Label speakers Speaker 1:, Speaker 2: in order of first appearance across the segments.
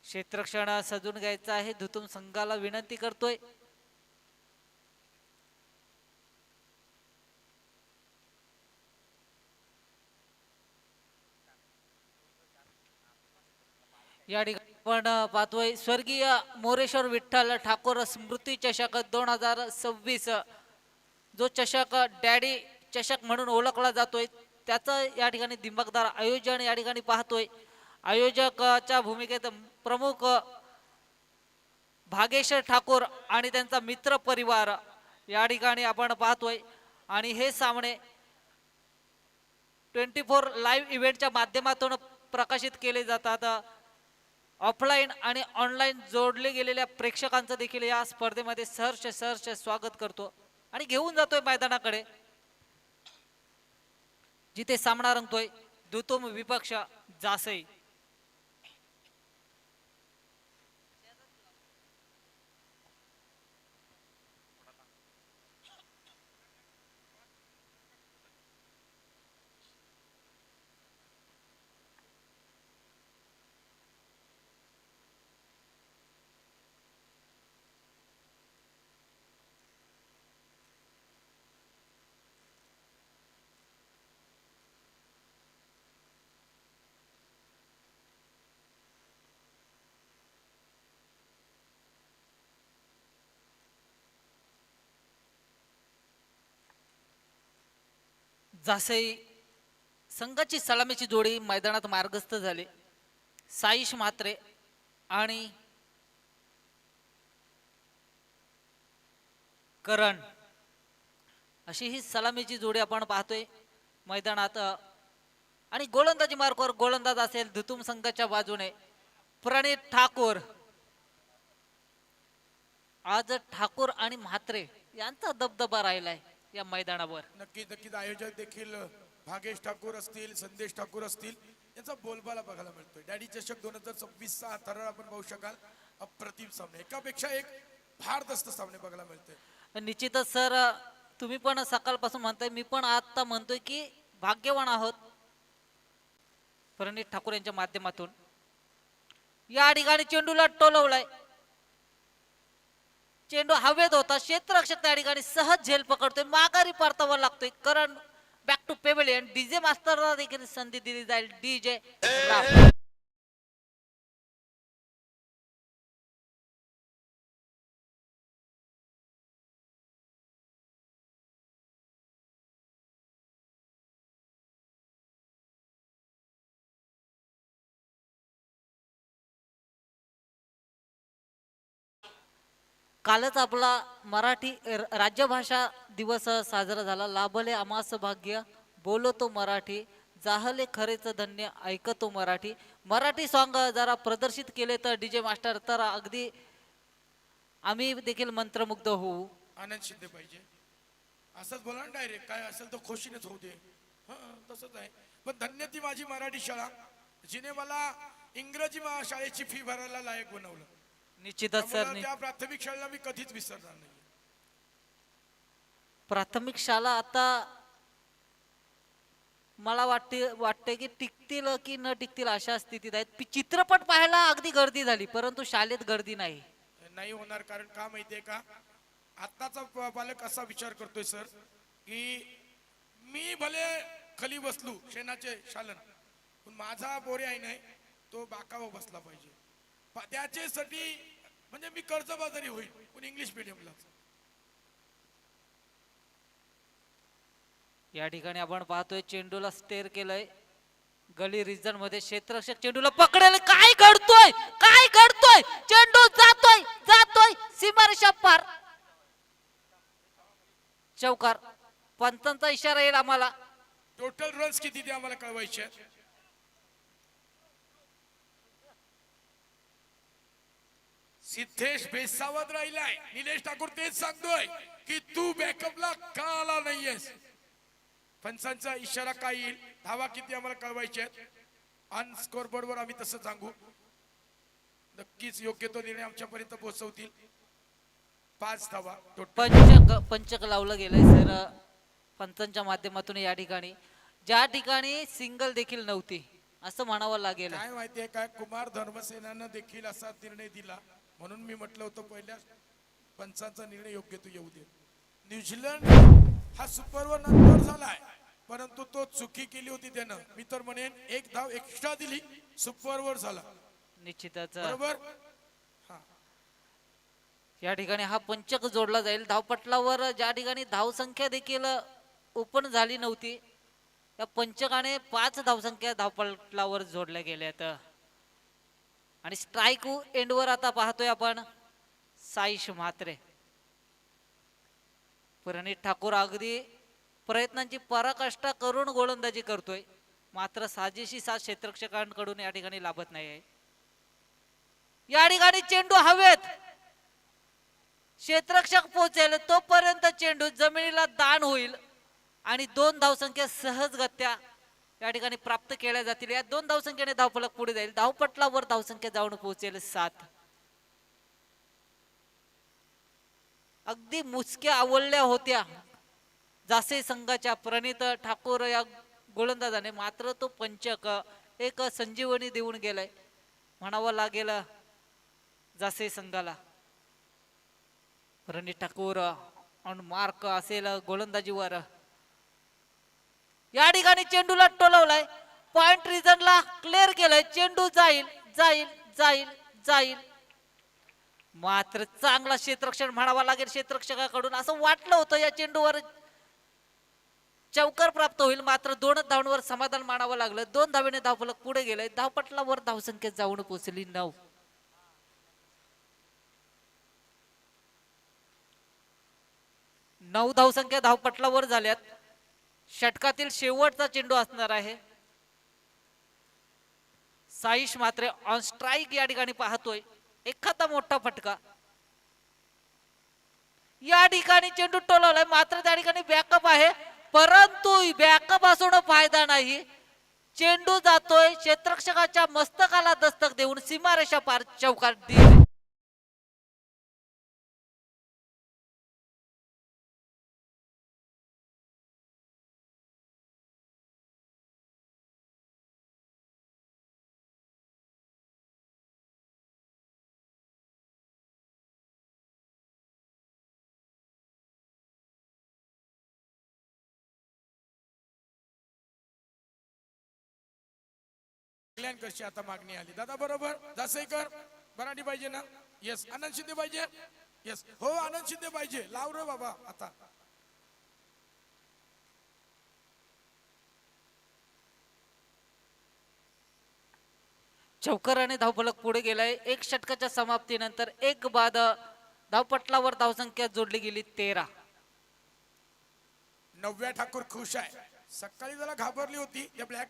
Speaker 1: क्षेत्ररक्षण सजून घ्यायचं आहे. धुतुम संघाला विनंती करतोय. या ठिकाणी आपण पाहतोय स्वर्गीय मोरेश्वर विठ्ठल ठाकूर स्मृती चषक 2026 जो चषक डॅडी चषक म्हणून ओळखला जातोय त्याचं या ठिकाणी दिमागदार आयोजन या ठिकाणी पाहतोय. आयोजकाच्या भूमिकेत प्रमुख भागेश्वर ठाकूर आणि त्यांचा मित्र परिवार या ठिकाणी आपण पाहतोय. आणि हे सामने 24 लाईव्ह इव्हेंटच्या माध्यमातून प्रकाशित केले जातात. ऑफलाईन आणि ऑनलाईन जोडले गेलेल्या प्रेक्षकांचं देखील या स्पर्धेमध्ये सहर्ष स्वागत करतो आणि घेऊन जातोय मैदानाकडे जिथे सामना रंगतोय दुतुम विपक्ष जासई. जासई संघाची सलामीची जोडी मैदानात मार्गस्थ झाली. साईश म्हात्रे आणि करण अशी ही सलामीची जोडी आपण पाहतोय मैदानात. आणि गोलंदाजी मार्गावर गोलंदाज असेल धुतुम संघाच्या बाजूने प्रणित ठाकूर. आज ठाकूर आणि म्हात्रे यांचा दबदबा राहिलाय या मैदानावर.
Speaker 2: नक्कीच आयोजक देखील भागेश ठाकूर असतील, संदेश ठाकूर असतील यांचा बोलबाला बघायला मिळतोय. डॅडी चषक 2026 चा थरार आपण पाहू शकाल. अप्रतिम सामने, एकापेक्षा एक भारदस्त सामने बघायला मिळतोय.
Speaker 1: निश्चितच सर, तुम्ही पण सकाळपासून म्हणताय, मी पण आता म्हणतोय की भाग्यवान आहोत प्रणित ठाकूर यांच्या माध्यमातून. या ठिकाणी चेंडूला टोलवलाय. चेंडू हवेत होता. क्षेत्ररक्षक त्या ठिकाणी सहज झेल पकडतोय. माघारी परतावा लागतोय. करण बॅक टू पेव्हिलियन. डीजे मास्टरला देखील संधी दिली जाईल. डीजे कालच आपला मराठी राज्यभाषा दिवस साजरा झाला. लाभले आमास भाग्य बोलतो मराठी, जाहले खरेच धन्य ऐकतो मराठी. मराठी सॉन्ग जरा प्रदर्शित केले तर डीजे मास्टर तर अगदी आम्ही देखील मंत्रमुग्ध होऊ.
Speaker 2: आनंद शिंदे पाहिजे असंच बोला ना डायरेक्ट. काय असेल तर खुशीनेच होऊ दे. तसंच आहे. पण धन्य ती माझी मराठी शाळा जिने मला इंग्रजी शाळेची फी भरायला लायक बनवलं.
Speaker 1: निश्चितच सर,
Speaker 2: त्या प्राथमिक शाळेला मी कधीच विसरणार नाही.
Speaker 1: प्राथमिक शाळा आता मला वाटते की टिकतील की न टिकतील अशा स्थितीत आहेत. चित्रपट पाहायला अगदी गर्दी झाली परंतु शाळेत गर्दी नाही.
Speaker 2: नाही होणार. कारण का माहितीये का, आताचा पालक असा विचार करतोय सर की मी भले खाली बसलू शेणाचे शालन, पण माझा बोरे आहे नाही तो बाकावर बसला पाहिजे. त्याच्यासाठी म्हणजे मी कर्जबाजारी होईल पण इंग्लिश मीडियमला.
Speaker 1: या ठिकाणी आपण पाहतोय चेंडूला स्टेअर केलंय गली रिजन मध्ये. क्षेत्ररक्षक चेंडूला पकडेल. काय घडतोय, काय घडतोय. चेंडू जातोय जातोय सीमारेषा पार. चौकार. पंचांचा इशारा येईल आम्हाला.
Speaker 2: टोटल रन्स किती ते आम्हाला कळवायचे. सिद्धेश बेसावत राहिलाय. निलेश ठाकूर तेच सांगतोय की तू बॅकअपला का आला नाहीयेस. पंचांचा इशारा काय येईल, धावा किती आम्हाला कळवायचे. ऑन स्कोर बोर्ड वर आम्ही तसं सांगू. नक्कीच योग्य तो निर्णय आमच्यापर्यंत पोहोचवतील. 5 धावा.
Speaker 1: पंचक लावलं गेलंय सर पंचांच्या माध्यमातून. या ठिकाणी ज्या ठिकाणी सिंगल देखील नव्हती असं म्हणावं लागेल.
Speaker 2: काय माहितीये काय, कुमार धर्मसेनानं देखील असा निर्णय दिला, म्हणून मी म्हटलं होतं पहिल्या पंचांचा निर्णय योग्य तू येऊ दे. न्यूझीलंड हा सुपरवर नंतर झालाय, परंतु तो चुकी केली होती त्यानं. मी तर म्हणेन एक धाव एक्स्ट्रा दिली, सुपरवर झाला.
Speaker 1: निश्चितच
Speaker 2: बरोबर. हा,
Speaker 1: या ठिकाणी हा पंचक जोडला जाईल. धावपटलावर ज्या ठिकाणी धावसंख्या देखील ओपन झाली नव्हती, त्या पंचकाने 5 धावसंख्या धावपटलावर जोडल्या गेल्यात. आणि स्ट्राईक एंडवर आता पाहतोय आपण साईश म्हात्रे. प्रणित ठाकूर अगदी प्रयत्नांची पराकाष्ठा करून गोलंदाजी करतोय, मात्र साजेशी साथ क्षेत्ररक्षकांकडून या ठिकाणी लाभत नाही आहे. या ठिकाणी चेंडू हवेत, क्षेत्ररक्षक पोहोचेल तोपर्यंत चेंडू जमिनीला दान होईल आणि 2 धावसंख्या सहजगत्या या ठिकाणी प्राप्त केल्या जातील. या 2 धावसंख्येने धावफलक पुढे जाईल. धावपटलावर धावसंख्या जाऊन पोहोचेल 7. अगदी मुसक्या आवडल्या होत्या जासे संघाच्या प्रणित ठाकूर या गोलंदाजाने, मात्र तो पंचक एक संजीवनी देऊन गेलाय म्हणावं लागेल जासे संघाला. प्रणित ठाकूर ऑन मार्क असेल गोलंदाजीवर. या ठिकाणी चेंडूला टोलवलाय, पॉइंट रिजनला क्लिअर केलंय. चेंडू जाईल जाईल जाईल जाईल, मात्र चांगला क्षेत्ररक्षण म्हणावा लागेल क्षेत्ररक्षकाकडून. असं वाटलं होतं या चेंडूवर चौकार प्राप्त होईल, मात्र 2 धावांवर समाधान मानावं लागलं. 2 धावेने धावफलक पुढे गेलंय. धावपटलावर धावसंख्या जाऊन पोहोचली 9. 9 धावसंख्या धावपटलावर झाल्यात. षटकातील शेवटचा चेंडू असणार आहे. साईश मात्र ऑन स्ट्राईक या ठिकाणी पाहतोय. एखादा मोठा फटका. या ठिकाणी चेंडू टोलवलाय, मात्र त्या ठिकाणी बॅकअप आहे, परंतु बॅकअप असून फायदा नाही. चेंडू जातोय क्षेत्ररक्षकाच्या मस्तकाला दस्तक देऊन सीमारेषा पार चौकार दिली.
Speaker 2: कशी आता मागणी आली दादा. बरोबर जासेकर बराडी पाहिजे ना. येस. आनंद शिंदे पाहिजे. येस. हो आनंद शिंदे पाहिजे. लाव रे बाबा आता.
Speaker 1: चौकाराने धावफलक पुढे गेलाय. 1 षटकाच्या समाप्तीनंतर 1 बाद धावपटलावर धावसंख्या जोडली गेली 13.
Speaker 2: नव्या ठाकूर खुश आहे. सकाळी जरा घाबरली होती त्या ब्लॅक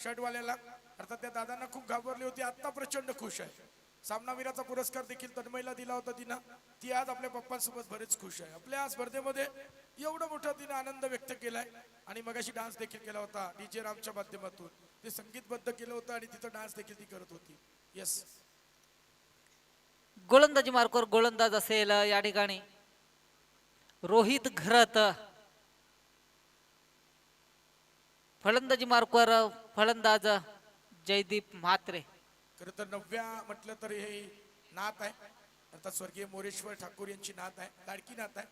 Speaker 2: शर्ट वाल्याला, अर्थात त्या दादांना खूप घाबरली होती. आता प्रचंड खुश आहे. सामनावीराचा पुरस्कार देखील तन्मयला दिला होता तिनं. ती आज आपल्या पप्पांसोबत बरेच खुश आहे. आपल्या स्पर्धेमध्ये एवढं मोठा तिने आनंद व्यक्त केलाय. आणि मगाशी डान्स देखील केला होता डीजे रामच्या माध्यमातून. ते संगीतबद्ध केलं होतं आणि तिथं डान्स देखील ती करत होती. येस.
Speaker 1: गोलंदाजी मार्कवर गोलंदाज असेल या ठिकाणी रोहित घरत. फलंदाजी मार्कवर फलंदाज जयदीप म्हात्रे.
Speaker 2: खरं तर नव्या म्हटलं तर हे नात आहे, अर्थात स्वर्गीय मोरेश्वर ठाकूर यांची नात आहे, लाडकी नात आहे.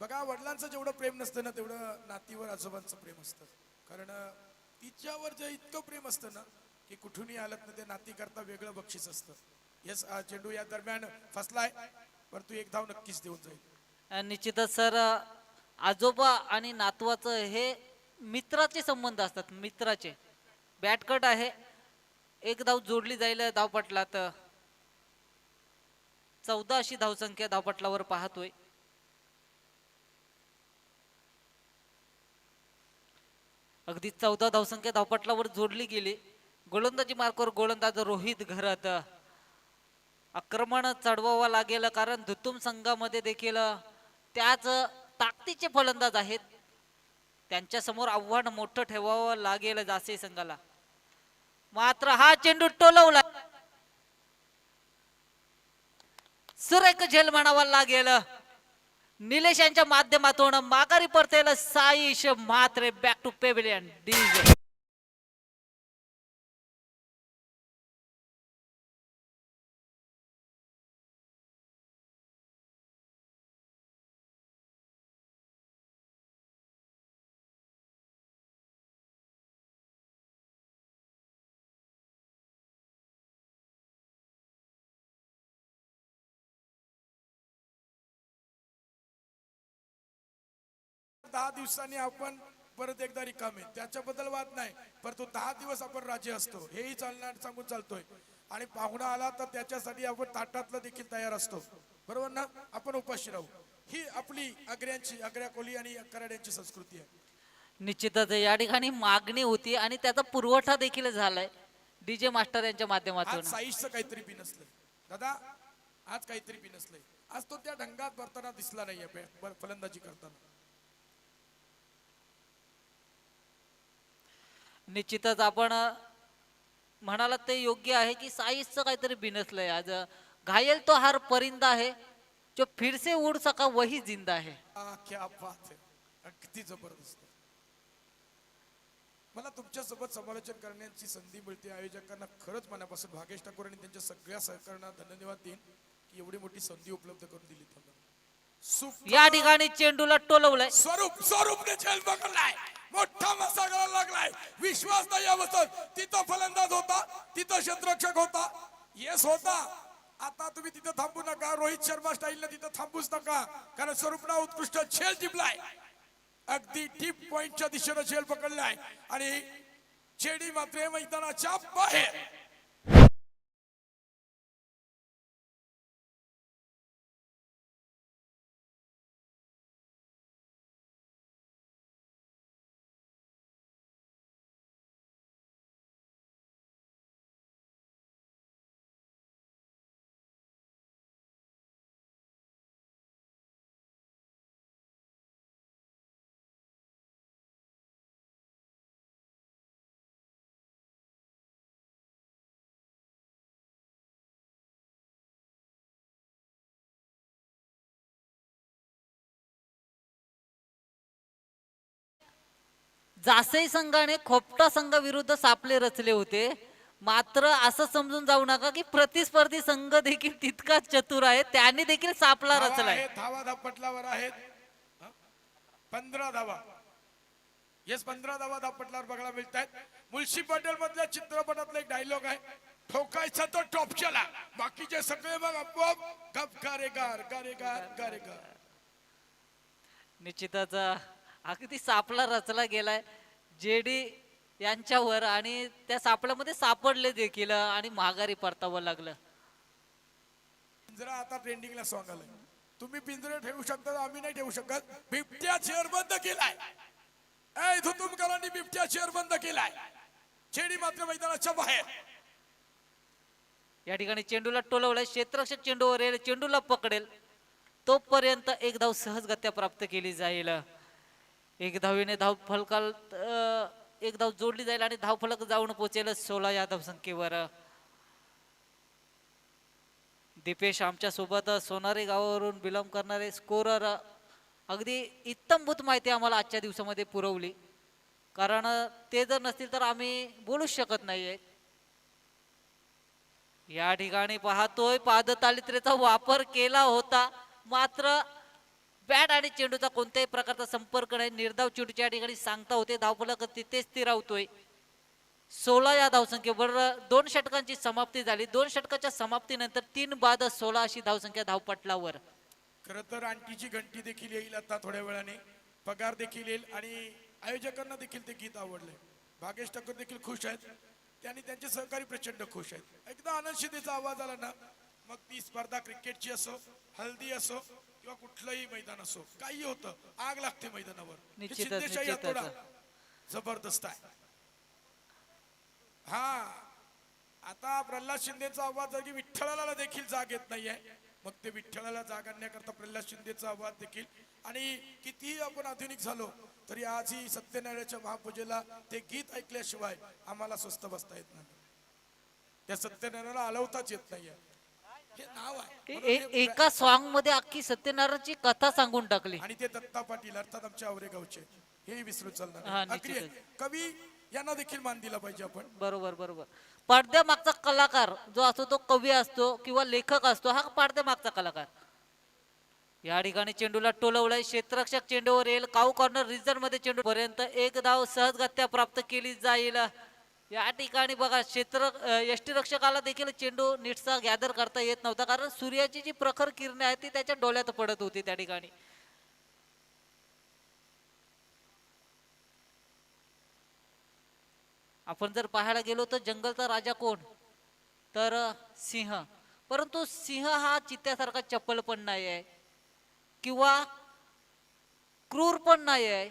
Speaker 2: बघा वडिलांचं जेवढं प्रेम नसतं ना तेवढं नातीवर आजोबांचं प्रेम असतं. कारण तिच्यावर जे इतकं प्रेम असतं ना की कुठूनही आलं ना ते नाती करता वेगळं बक्षीस असतं. येस. चेंडू या दरम्यान फसलाय, परंतु 1 धाव नक्कीच देऊन जाईल.
Speaker 1: निश्चितच सर, आजोबा आणि नातवाचं हे मित्राचे संबंध असतात. मित्राचे बॅटकट आहे. 1 धाव जोडली जाईल धावपटलात. 14 अशी धावसंख्या धावपटलावर पाहतोय. अगदी 14 धावसंख्या धावपटलावर जोडली गेली. गोलंदाजी मार्कवर गोलंदाज रोहित घरत. आक्रमण चढवावं लागेल, कारण धुतुम संघामध्ये देखील त्याच ताकदीचे फलंदाज आहेत. त्यांच्या समोर आव्हान मोठं ठेवावं लागेल जासे संघाला. मात्र हा चेंडू टोलवला. सुरेख झेल म्हणावा लागेल. निलेश यांच्या माध्यमातून माघारी परतेल Saish Mhatre. Back to pavilion. DJ
Speaker 2: 10 दिवसांनी आपण परत एकदा रिकामे, त्याच्याबद्दल वाद नाही, परंतु 10 दिवस आपण राजे असतो हेही चालणार सांगून चालतोय. आणि पाहुणा आला तर त्याच्यासाठी आपण ताटातलं देखील तयार असतो, बरोबर ना. आपण उपाशी राहू, ही आपली आग्र्यांची, आग्र्या कोली आणि कराड्यांची संस्कृती आहे.
Speaker 1: निश्चितच या ठिकाणी मागणी होती आणि त्याचा पुरवठा देखील झालाय डीजे मास्टर यांच्या माध्यमातून.
Speaker 2: आज साईजचं काहीतरी बी नसलंय दादा, आज काहीतरी बी नसलंय. आज तो त्या ढंगात भरताना दिसला नाहीये फलंदाजी करताना.
Speaker 1: निश्चितच आपण म्हणाला ते योग्य आहे की साईजचं काहीतरी बिनसलंय आज. घायल तो हर परिंदा है जो फिर से उड़ सका वही जिंदा है.
Speaker 2: क्या बात है, अगदी जबरदस्त. मला तुमच्यासोबत समालोचन करण्याची संधी मिळते. आयोजकांना खरंच मनापासून भागेश ठाकूर आणि त्यांच्या सगळ्या सहकार्यांना धन्यवाद देईन की एवढी मोठी संधी उपलब्ध करून दिली त्यांना.
Speaker 1: या ठिकाणी चेंडूला टोलवलंय.
Speaker 2: स्वरूपने झेल पकडलाय, मोठा मसागरा लागलाय, विश्वास नाही अवस्थेत. तिथं फलंदाज होता, तिथं क्षेत्ररक्षक होता, येस होता. आता तुम्ही तिथं थांबू नका, रोहित शर्मा स्टाईलने तिथं थांबूच नका, कारण स्वरूपना उत्कृष्ट झेल टिपलाय. अगदी टीप पॉइंटच्या दिशेनं झेल पकडलाय आणि चेडी मात्र मैदानाच्या बाहेर.
Speaker 1: जासई संघाने खोपटा संघ विरुद्ध सापले रचले होते. मात्र असं समजून जाऊ नका की प्रतिस्पर्धी संघ देखील तितकाच चतुर आहे, त्याने देखील सापला रचलाय.
Speaker 2: धावा धापटलावर आहेत 15 धावा. येस 15 धावा धापटलावर बघायला मिळत आहेत. मुळशी पटेल मधल्या चित्रपटातला एक डायलॉग आहे, ठोकायचा तो टॉपच्याला, बाकीचे सगळे मग आपोआप गप गारेगार गारेगार गारेगार.
Speaker 1: निश्चितच अगदी सापला रचला गेलाय जेडी यांच्यावर आणि त्या सापळ्यामध्ये सापडले देखील आणि महागारी परतावं लागलं.
Speaker 2: पिंजरा आता ट्रेंडिंगला सॉंग आलाय. तुम्ही पिंजरे ठेवू शकता, आम्ही नाही ठेवू शकत. बिबट्या चेअर बंद केलाय. ए धुतुमकरांनी बिबट्या चेअर बंद केलाय. चेडी मात्र मैदानाच्या बाहेर.
Speaker 1: या ठिकाणी चेंडूला टोलवलंय. क्षेत्ररक्षक चेंडूवर येईल, चेंडूला पकडेल तोपर्यंत एक धाव सहजगत्या प्राप्त केली जाईल. एक धावीने धाव फलकाल एक धाव जोडली जाईल आणि धाव फलक जाऊन पोहोचेल 16 या धाव संख्येवर. दीपेश आमच्या सोबत सोनारी गावावरून बिलॉंग करणारे स्कोरर अगदी इत्तमभूत माहिती आम्हाला आजच्या दिवसामध्ये पुरवली, कारण ते जर नसतील तर आम्ही बोलूच शकत नाहीये. या ठिकाणी पाहतोय पादतालित्रेचा वापर केला होता, मात्र बॅट आणि चेंडूचा कोणत्याही प्रकारचा संपर्क नाही. निर्धाव चेंडूच्या या ठिकाणी सांगता होते, धावफलक तिथे स्थिरावतोय. 16 या धावसंख्येवर 2 षटकांची समाप्ती झाली. 2 षटकाच्या समाप्तीनंतर 3 बाद 16 अशी धावसंख्या धावपटलावर.
Speaker 2: खर तर आणखीची घंटी देखील येईल आता थोड्या वेळाने, पगार देखील येईल आणि आयोजकांना देखील ते गीत आवडले. भागेश ठाकूर देखील खुश आहेत, त्यांनी त्यांचे सहकारी प्रचंड खुश आहेत. एकदा आनंद शिंदेचा आवाज आला ना, मग ती स्पर्धा क्रिकेटची असो, हल्दी असो किंवा कुठलंही मैदान असो, काही होतं, आग लागते मैदानावर. शिंदेशाही थोडा जबरदस्त आहे. हा आता प्रल्हाद शिंदेचा आवाज आहे की विठ्ठलाला देखील जाग येत नाहीये, मग ते विठ्ठलाला जाग आणण्याकरता प्रल्हाद शिंदेचा आवाज देखील. आणि कितीही आपण आधुनिक झालो तरी आजही सत्यनारायणाच्या महापूजेला ते गीत ऐकल्याशिवाय आम्हाला स्वस्थ बसता येत नाही. त्या सत्यनारायणाला आलवताच येत नाहीये. हे नाव आहे,
Speaker 1: एका सॉन्ग मध्ये अख्खी सत्यनारायणची कथा सांगून टाकली.
Speaker 2: आणि ते दत्ता पाटील अर्थात आमच्या आवरेगावचे, हे विसरून चालणार. कवी यांना देखील मान दिला पाहिजे आपण.
Speaker 1: बरोबर बरोबर. पडद्यामागचा कलाकार जो असतो तो कवी असतो किंवा लेखक असतो, हा पडद्यामागचा कलाकार. या ठिकाणी चेंडूला टोलवलाय. क्षेत्ररक्षक चेंडूवर येईल. काऊ कॉर्नर रिझन मध्ये चेंडू पर्यंत एक धाव सहजगत्या प्राप्त केली जाईल. या ठिकाणी बघा यष्टीरक्षकाला देखील चेंडू नीटसा गॅदर करता येत नव्हता, कारण सूर्याची जी प्रखर किरणे आहेत ती त्याच्या डोळ्यात पडत होती. त्या ठिकाणी आपण जर पाहायला गेलो तर जंगलचा राजा कोण, तर सिंह. परंतु सिंह हा चित्त्यासारखा चपल पण नाही आहे किंवा क्रूर पण नाही आहे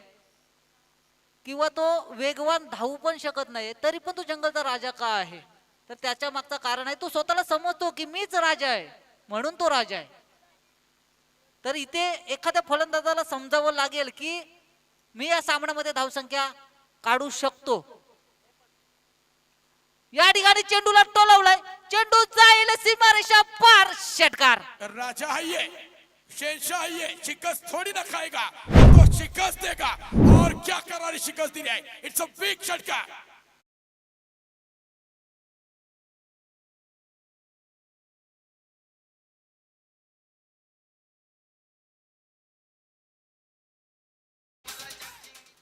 Speaker 1: किंवा तो वेगवान धावू पण शकत नाही, तरी पण तो जंगलचा राजा का आहे, तर त्याच्या मागचं कारण आहे तो स्वतःला समजतो की मीच राजा आहे म्हणून तो राजा आहे. तर इथे एखाद्या फलंदाजाला समजावं लागेल की मी या सामन्यामध्ये धावसंख्या काढू शकतो. या ठिकाणी चेंडूला टोलवलाय, चेंडू जाईल सीमारेषा पार, षटकार.
Speaker 2: राजा है ये, शहनशाह है ये, शिकस्त थोड़ी ना खाएगा, तो शिकस्त देगा. और क्या करारी शिकस्त दी है. इट्स अ बिग षटकार.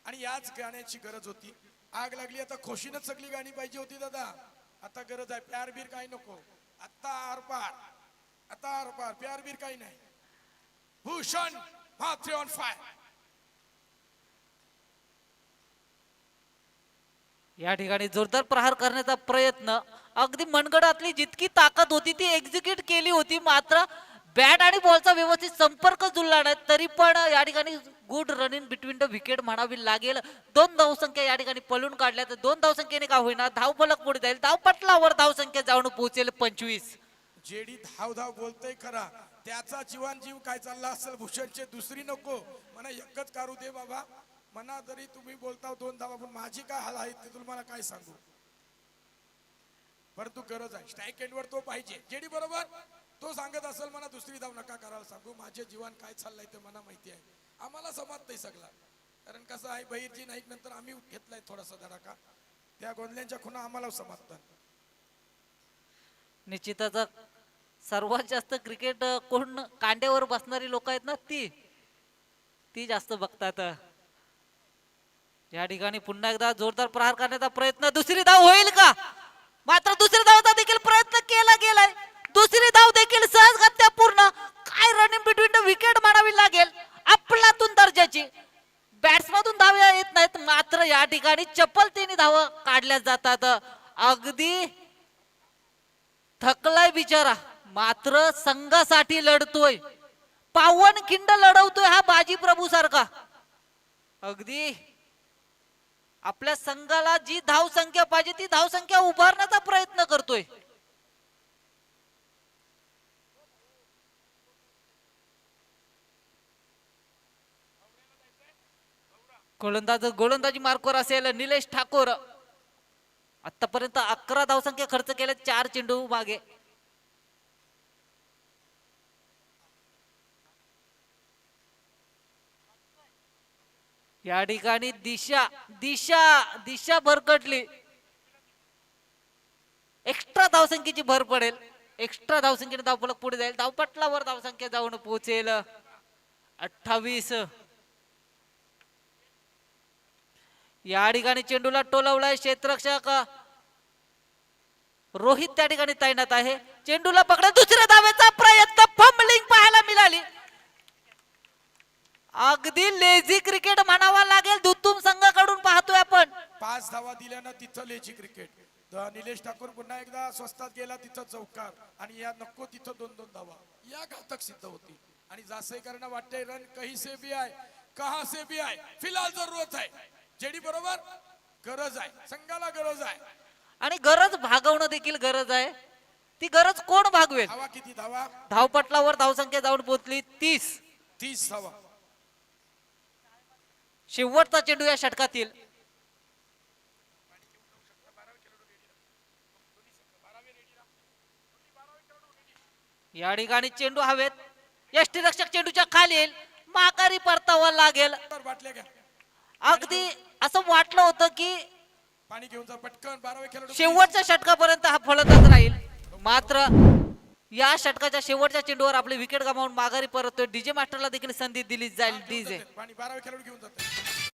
Speaker 2: आणि याच गाण्याची गरज होती. आग लागली आता खोशीनच सगळी गाणी पाहिजे होती दादा. आता गरज आहे, प्यार बीर काही नको. आता आरपार, आता आरपार, प्यार बीर काही नाही. Bhushan Mhatre on fire.
Speaker 1: या ठिकाणी जोरदार प्रहार करण्याचा प्रयत्न, अगदी मनगडातली जितकी ताकद होती ती एक्झिक्यूट केली होती, मात्र बॅट आणि बॉलचा व्यवस्थित संपर्क जुळला नाही. तरी पण या ठिकाणी good running between the wicket म्हणावी लागेल. 2 धावसंख्या या ठिकाणी पळून काढल्या, तर 2 धावसंख्येने का होईना धावफलक पुढे जाईल, धावपटलावर धावसंख्या जाऊन पोहोचेल 25.
Speaker 2: जेडी धाव धाव बोलतोय खरा, त्याचा जीवन जीव काय चालला असेल. भूषणचे दुसरी नको म्हणा, एकच कारू दे बाबा म्हणा. तरी तुम्ही बोलता 2 धावा, पण माझी काय हाल आहे ते तुम्हाला काय सांगू. परंतु गरज आहे, स्ट्राईक एंडवर तो पाहिजे. जेडी बरोबर तो सांगत असेल म्हणा दुसरी धाव नका करायला सांगू, माझे जीवन काय चाललंय ते मला माहिती आहे. आम्हाला समजतंय सगळं, कारण कसं आहे बहिरजी नाईक नंतर आम्ही घेतलाय थोडासा धडाका, त्या गोंधल्यांच्या खुणा आम्हाला समजतात.
Speaker 1: निश्चितच सर्वात जास्त क्रिकेट कोण कांड्यावर बसणारी लोक आहेत ना, ती जास्त बघतात. या ठिकाणी पुन्हा एकदा जोरदार प्रहार करण्याचा प्रयत्न, दुसरी धाव होईल का, मात्र दुसरी धावचा देखील प्रयत्न केला गेलाय. दुसरी धाव देखील सहजगत्या पूर्ण. काय रनिंग बिटवीन द विकेट म्हणावी लागेल, आपलातून दर्जाची. बॅट्समधून धाव येत नाहीत, मात्र या ठिकाणी चपलतेने धाव काढल्या जातात. अगदी थकलाय बिचारा, मात्र संघासाठी लढतोय, पावनखिंड लढवतोय हा बाजी प्रभू सारखा. अगदी आपल्या संघाला जी धाव संख्या पाहिजे ती धाव संख्या उभारण्याचा प्रयत्न करतोय. गोलंदाजी मार्कवर असेल निलेश ठाकूर. आतापर्यंत 11 धावसंख्या खर्च केल्या, 4 चेंडू मागे. या ठिकाणी दिशा दिशा दिशा भरकटली. एक्स्ट्रा धावसंख्येची भर पडेल, एक्स्ट्रा धावसंख्येने धावफलक पुढे जाईल, धावपटलावर धावसंख्या जाऊन पोहोचेल 28. या ठिकाणी चेंडूला टोलवलाय क्षेत्ररक्षक रोहित त्या ठिकाणी तैनात आहे. चेंडूला पकडा, दुसऱ्या धावेचा प्रयत्न, फंबलिंग पाहायला मिळाली. अगदी लेझी क्रिकेट म्हणावा लागेल, दुत्तुम संघाकडून पाहतोय आपण.
Speaker 2: 5 धावा दिल्या ना तिथं लेझी क्रिकेट. निलेश ठाकूर पुन्हा एकदा स्वस्तात गेला, तिथं चौकार. आणि या नको तिथं 2-2 धावा, या घातक सिद्ध होती. आणि जासेकरांना वाटतंय रन कहीं से भी आए, कहां से भी आए, फिलहाल जरूरत आहे. जेडी बरोबर गरज आहे, संघाला गरज आहे.
Speaker 1: आणि गरज भागवणं देखील गरज आहे. ती गरज कोण भागवेल.
Speaker 2: धावा किती धावा,
Speaker 1: धावपटलावर धावसंख्या जाऊन पोहोचली 30
Speaker 2: धावा.
Speaker 1: शेवटचा चेंडू या षटकातील. या ठिकाणी चेंडू हवेत, यष्टीरक्षक चेंडूच्या खाली येईल, माघारी परतावा लागेल. अगदी असं वाटलं होतं की
Speaker 2: पाणी घेऊन जा पटकन, 12 खेळाडू
Speaker 1: शेवटच्या षटकापर्यंत हा फलंदाज राहील, मात्र या षटकाच्या शेवटच्या चेंडूवर आपले विकेट गमावून माघारी परततोय. डीजे मास्टरला देखील संधी दिली जाईल. डीजे
Speaker 2: पाणी 12 खेळाडू घेऊन जाते.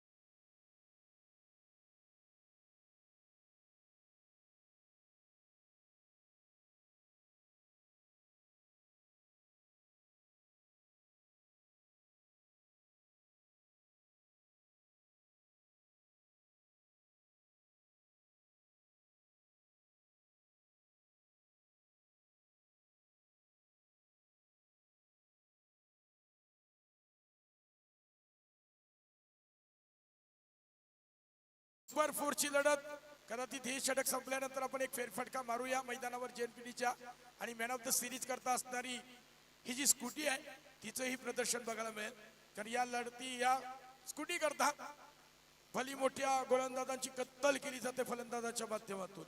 Speaker 2: सुपर फोरची लढत. कदाचित हे षटक संपल्यानंतर आपण एक फेरफटका मारूया मैदानावर JNPTच्या आणि मॅन ऑफ द सिरीज करता असणारी ही जी स्कूटी आहे तिचंही प्रदर्शन बघायला मिळेल. कारण या लढती या स्कूटी करता भली मोठ्या गोलंदाजांची कत्तल केली जाते फलंदाजाच्या माध्यमातून.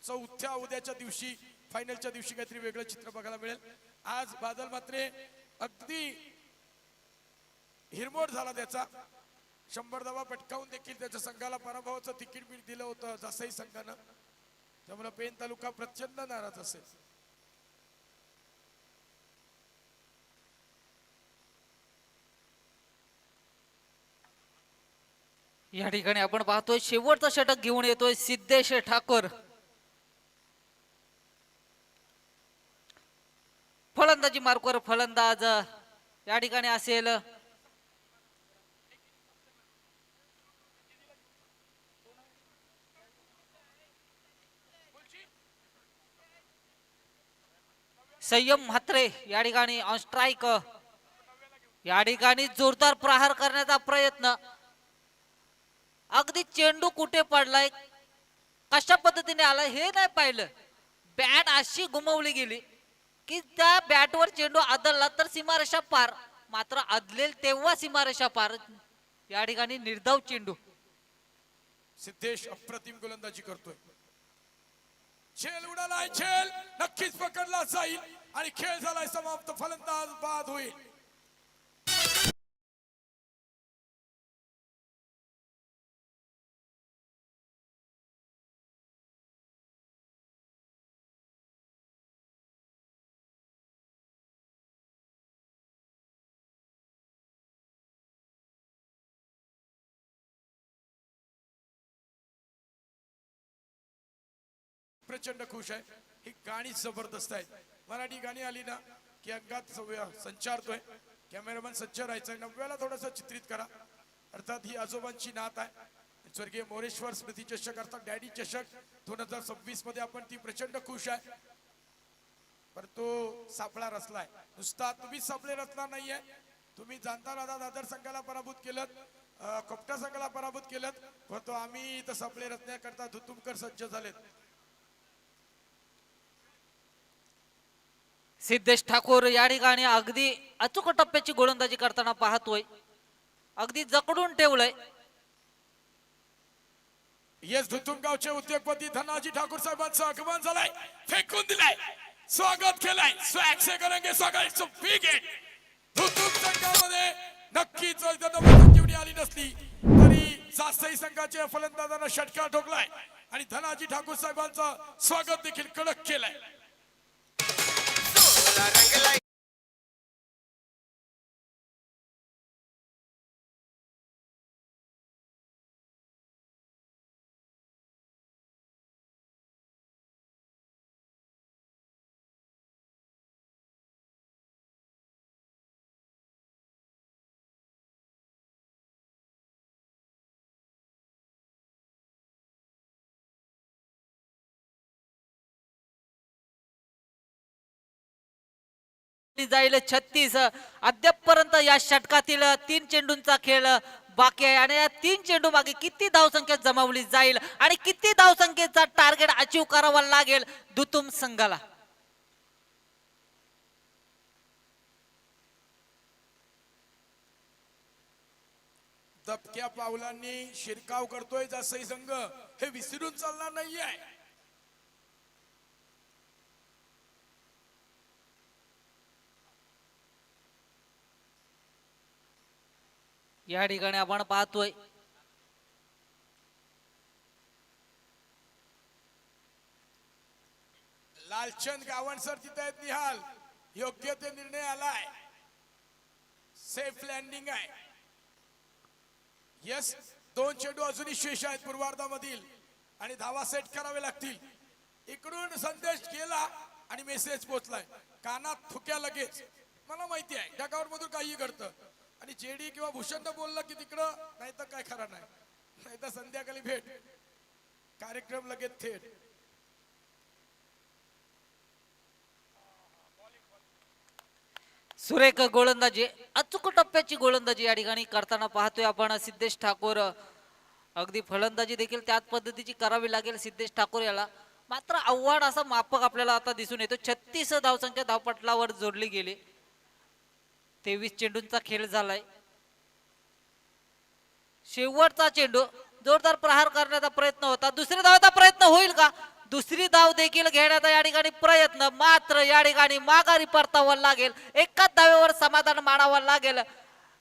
Speaker 2: चौथ्या उद्याच्या दिवशी फायनलच्या दिवशी काहीतरी वेगळं चित्र बघायला मिळेल. आज बादल मात्र अगदी हिरमोड झाला त्याचा. 100 धावा पटकावून देखील त्याच्या संघाला पराभवाचं तिकीट दिलं होतं जासई संघानं. त्यामुळे पेन तालुका प्रचंड नाराज असेल.
Speaker 1: या ठिकाणी आपण पाहतोय शेवटचा षटक घेऊन येतोय सिद्धेश ठाकूर. फलंदाजी मार्कवर फलंदाज या ठिकाणी असेल संयम म्हात्रे. या ठिकाणी ऑन स्ट्राईक. या ठिकाणी जोरदार प्रहार करण्याचा प्रयत्न. अगदी चेंडू कुठे पडलाय कशा पद्धतीने आला हे नाही पाहिलं. बॅट अशी घुमवली गेली की त्या बॅटवर चेंडू आदळला तर सीमारेषा पार. मात्र आदलेल तेव्हा सीमारेषा पार. या ठिकाणी निर्धाव चेंडू.
Speaker 2: सिद्धेश अप्रतिम गोलंदाजी करतोय. खेळ उडालाय. खेळ नक्कीच पकडला जाईल आणि खेळ झालाय समाप्त. फलंदाज बाद होईल. प्रचंड खुश आहे. ही गाणी जबरदस्त आहेत. मराठी गाणी आली ना की अंगात संचारतोय. कॅमेरामॅन सज्ज राहायचंय. 90ला थोडस चित्रित करा. अर्थात ही आजोबांची नात आहे. स्वर्गीय मोरेश्वर स्मृती चषक अर्थात डॅडी चषक 2026 मध्ये आपण ती प्रचंड खुश आहे. परंतु सापळा रचलाय. नुसता तुम्ही सापळे रचला नाहीये. तुम्ही जाणता राधा दादर संघाला पराभूत केलं, कोपटा संघाला पराभूत केलं. परंतु आम्ही इथं सापळे रचण्याकरता धुतुमकर सज्ज झालेत.
Speaker 1: सिद्धेश ठाकूर या ठिकाणी अगदी अचूक टप्प्याची गोलंदाजी करताना पाहतोय. अगदी जकडून ठेवलंय.
Speaker 2: येस धुतुमगावचे उद्योगपती धनाजी ठाकूर साहेबांचं आगमन झालंय. फेकून दिलाय. स्वागत केलाय. स्वॅग से करेंगे स्वागत. So big hit. धुतुम संघामध्ये नक्कीच संजीवनी आली नसली तरी जासई संघाच्या फलंदाजांना षटकार ठोकलाय आणि धनाजी ठाकूर साहेबांचं स्वागत देखील कडक केलंय.
Speaker 1: जाईल 36. अद्यापपर्यंत या षटकातील 3 चेंडूंचा खेळ बाकी आहे आणि या 3 चेंडू मागे किती धावसंख्या जमावली जाईल आणि किती धावसंख्येचा टार्गेट अचीव करावा लागेल दुतुम संघाला.
Speaker 2: दबक्या पावलांनी शिरकाव करतोय जासई संघ. हे विसरून चालणार नाहीये.
Speaker 1: या ठिकाणी आपण पाहतोय
Speaker 2: लालचंद गावणसर तिथे आहेत. निहाल योग्य ते निर्णय आलाय. सेफ लँडिंग आहे. यस 2 चेंडू अजूनही शेष आहेत पूर्वार्धामधील आणि धावा सेट करावे लागतील. इकडून संदेश गेला आणि मेसेज पोहोचलाय. कानात थुक्या लगेच. मला माहिती आहे ढगावर मधून काही घडतं आणि जेडी किंवा भूषण बोललं की तिकडं नाही तर काय खरं नाही. नाही तर संध्याकाळी भेट. कार्यक्रम लगेच थेट.
Speaker 1: सुरेख गोलंदाजी अचूक टप्प्याची गोलंदाजी या ठिकाणी करताना पाहतोय आपण सिद्धेश ठाकूर. अगदी फलंदाजी देखील त्याच पद्धतीची करावी लागेल सिद्धेश ठाकूर याला. मात्र आव्हान असं मापक आपल्याला आता दिसून येतो. 36 धावसंख्या धावपटलावर जोडली गेली. 23 चेंडूंचा खेळ झालाय. शेवटचा चेंडू, जोरदार प्रहार करण्याचा प्रयत्न होता. दुसरी धावाचा प्रयत्न होईल का? दुसरी धाव देखील घेण्याचा या ठिकाणी प्रयत्न, मात्र या ठिकाणी माघारी परतावं लागेल. एकाच धावेवर समाधान मानावं लागेल.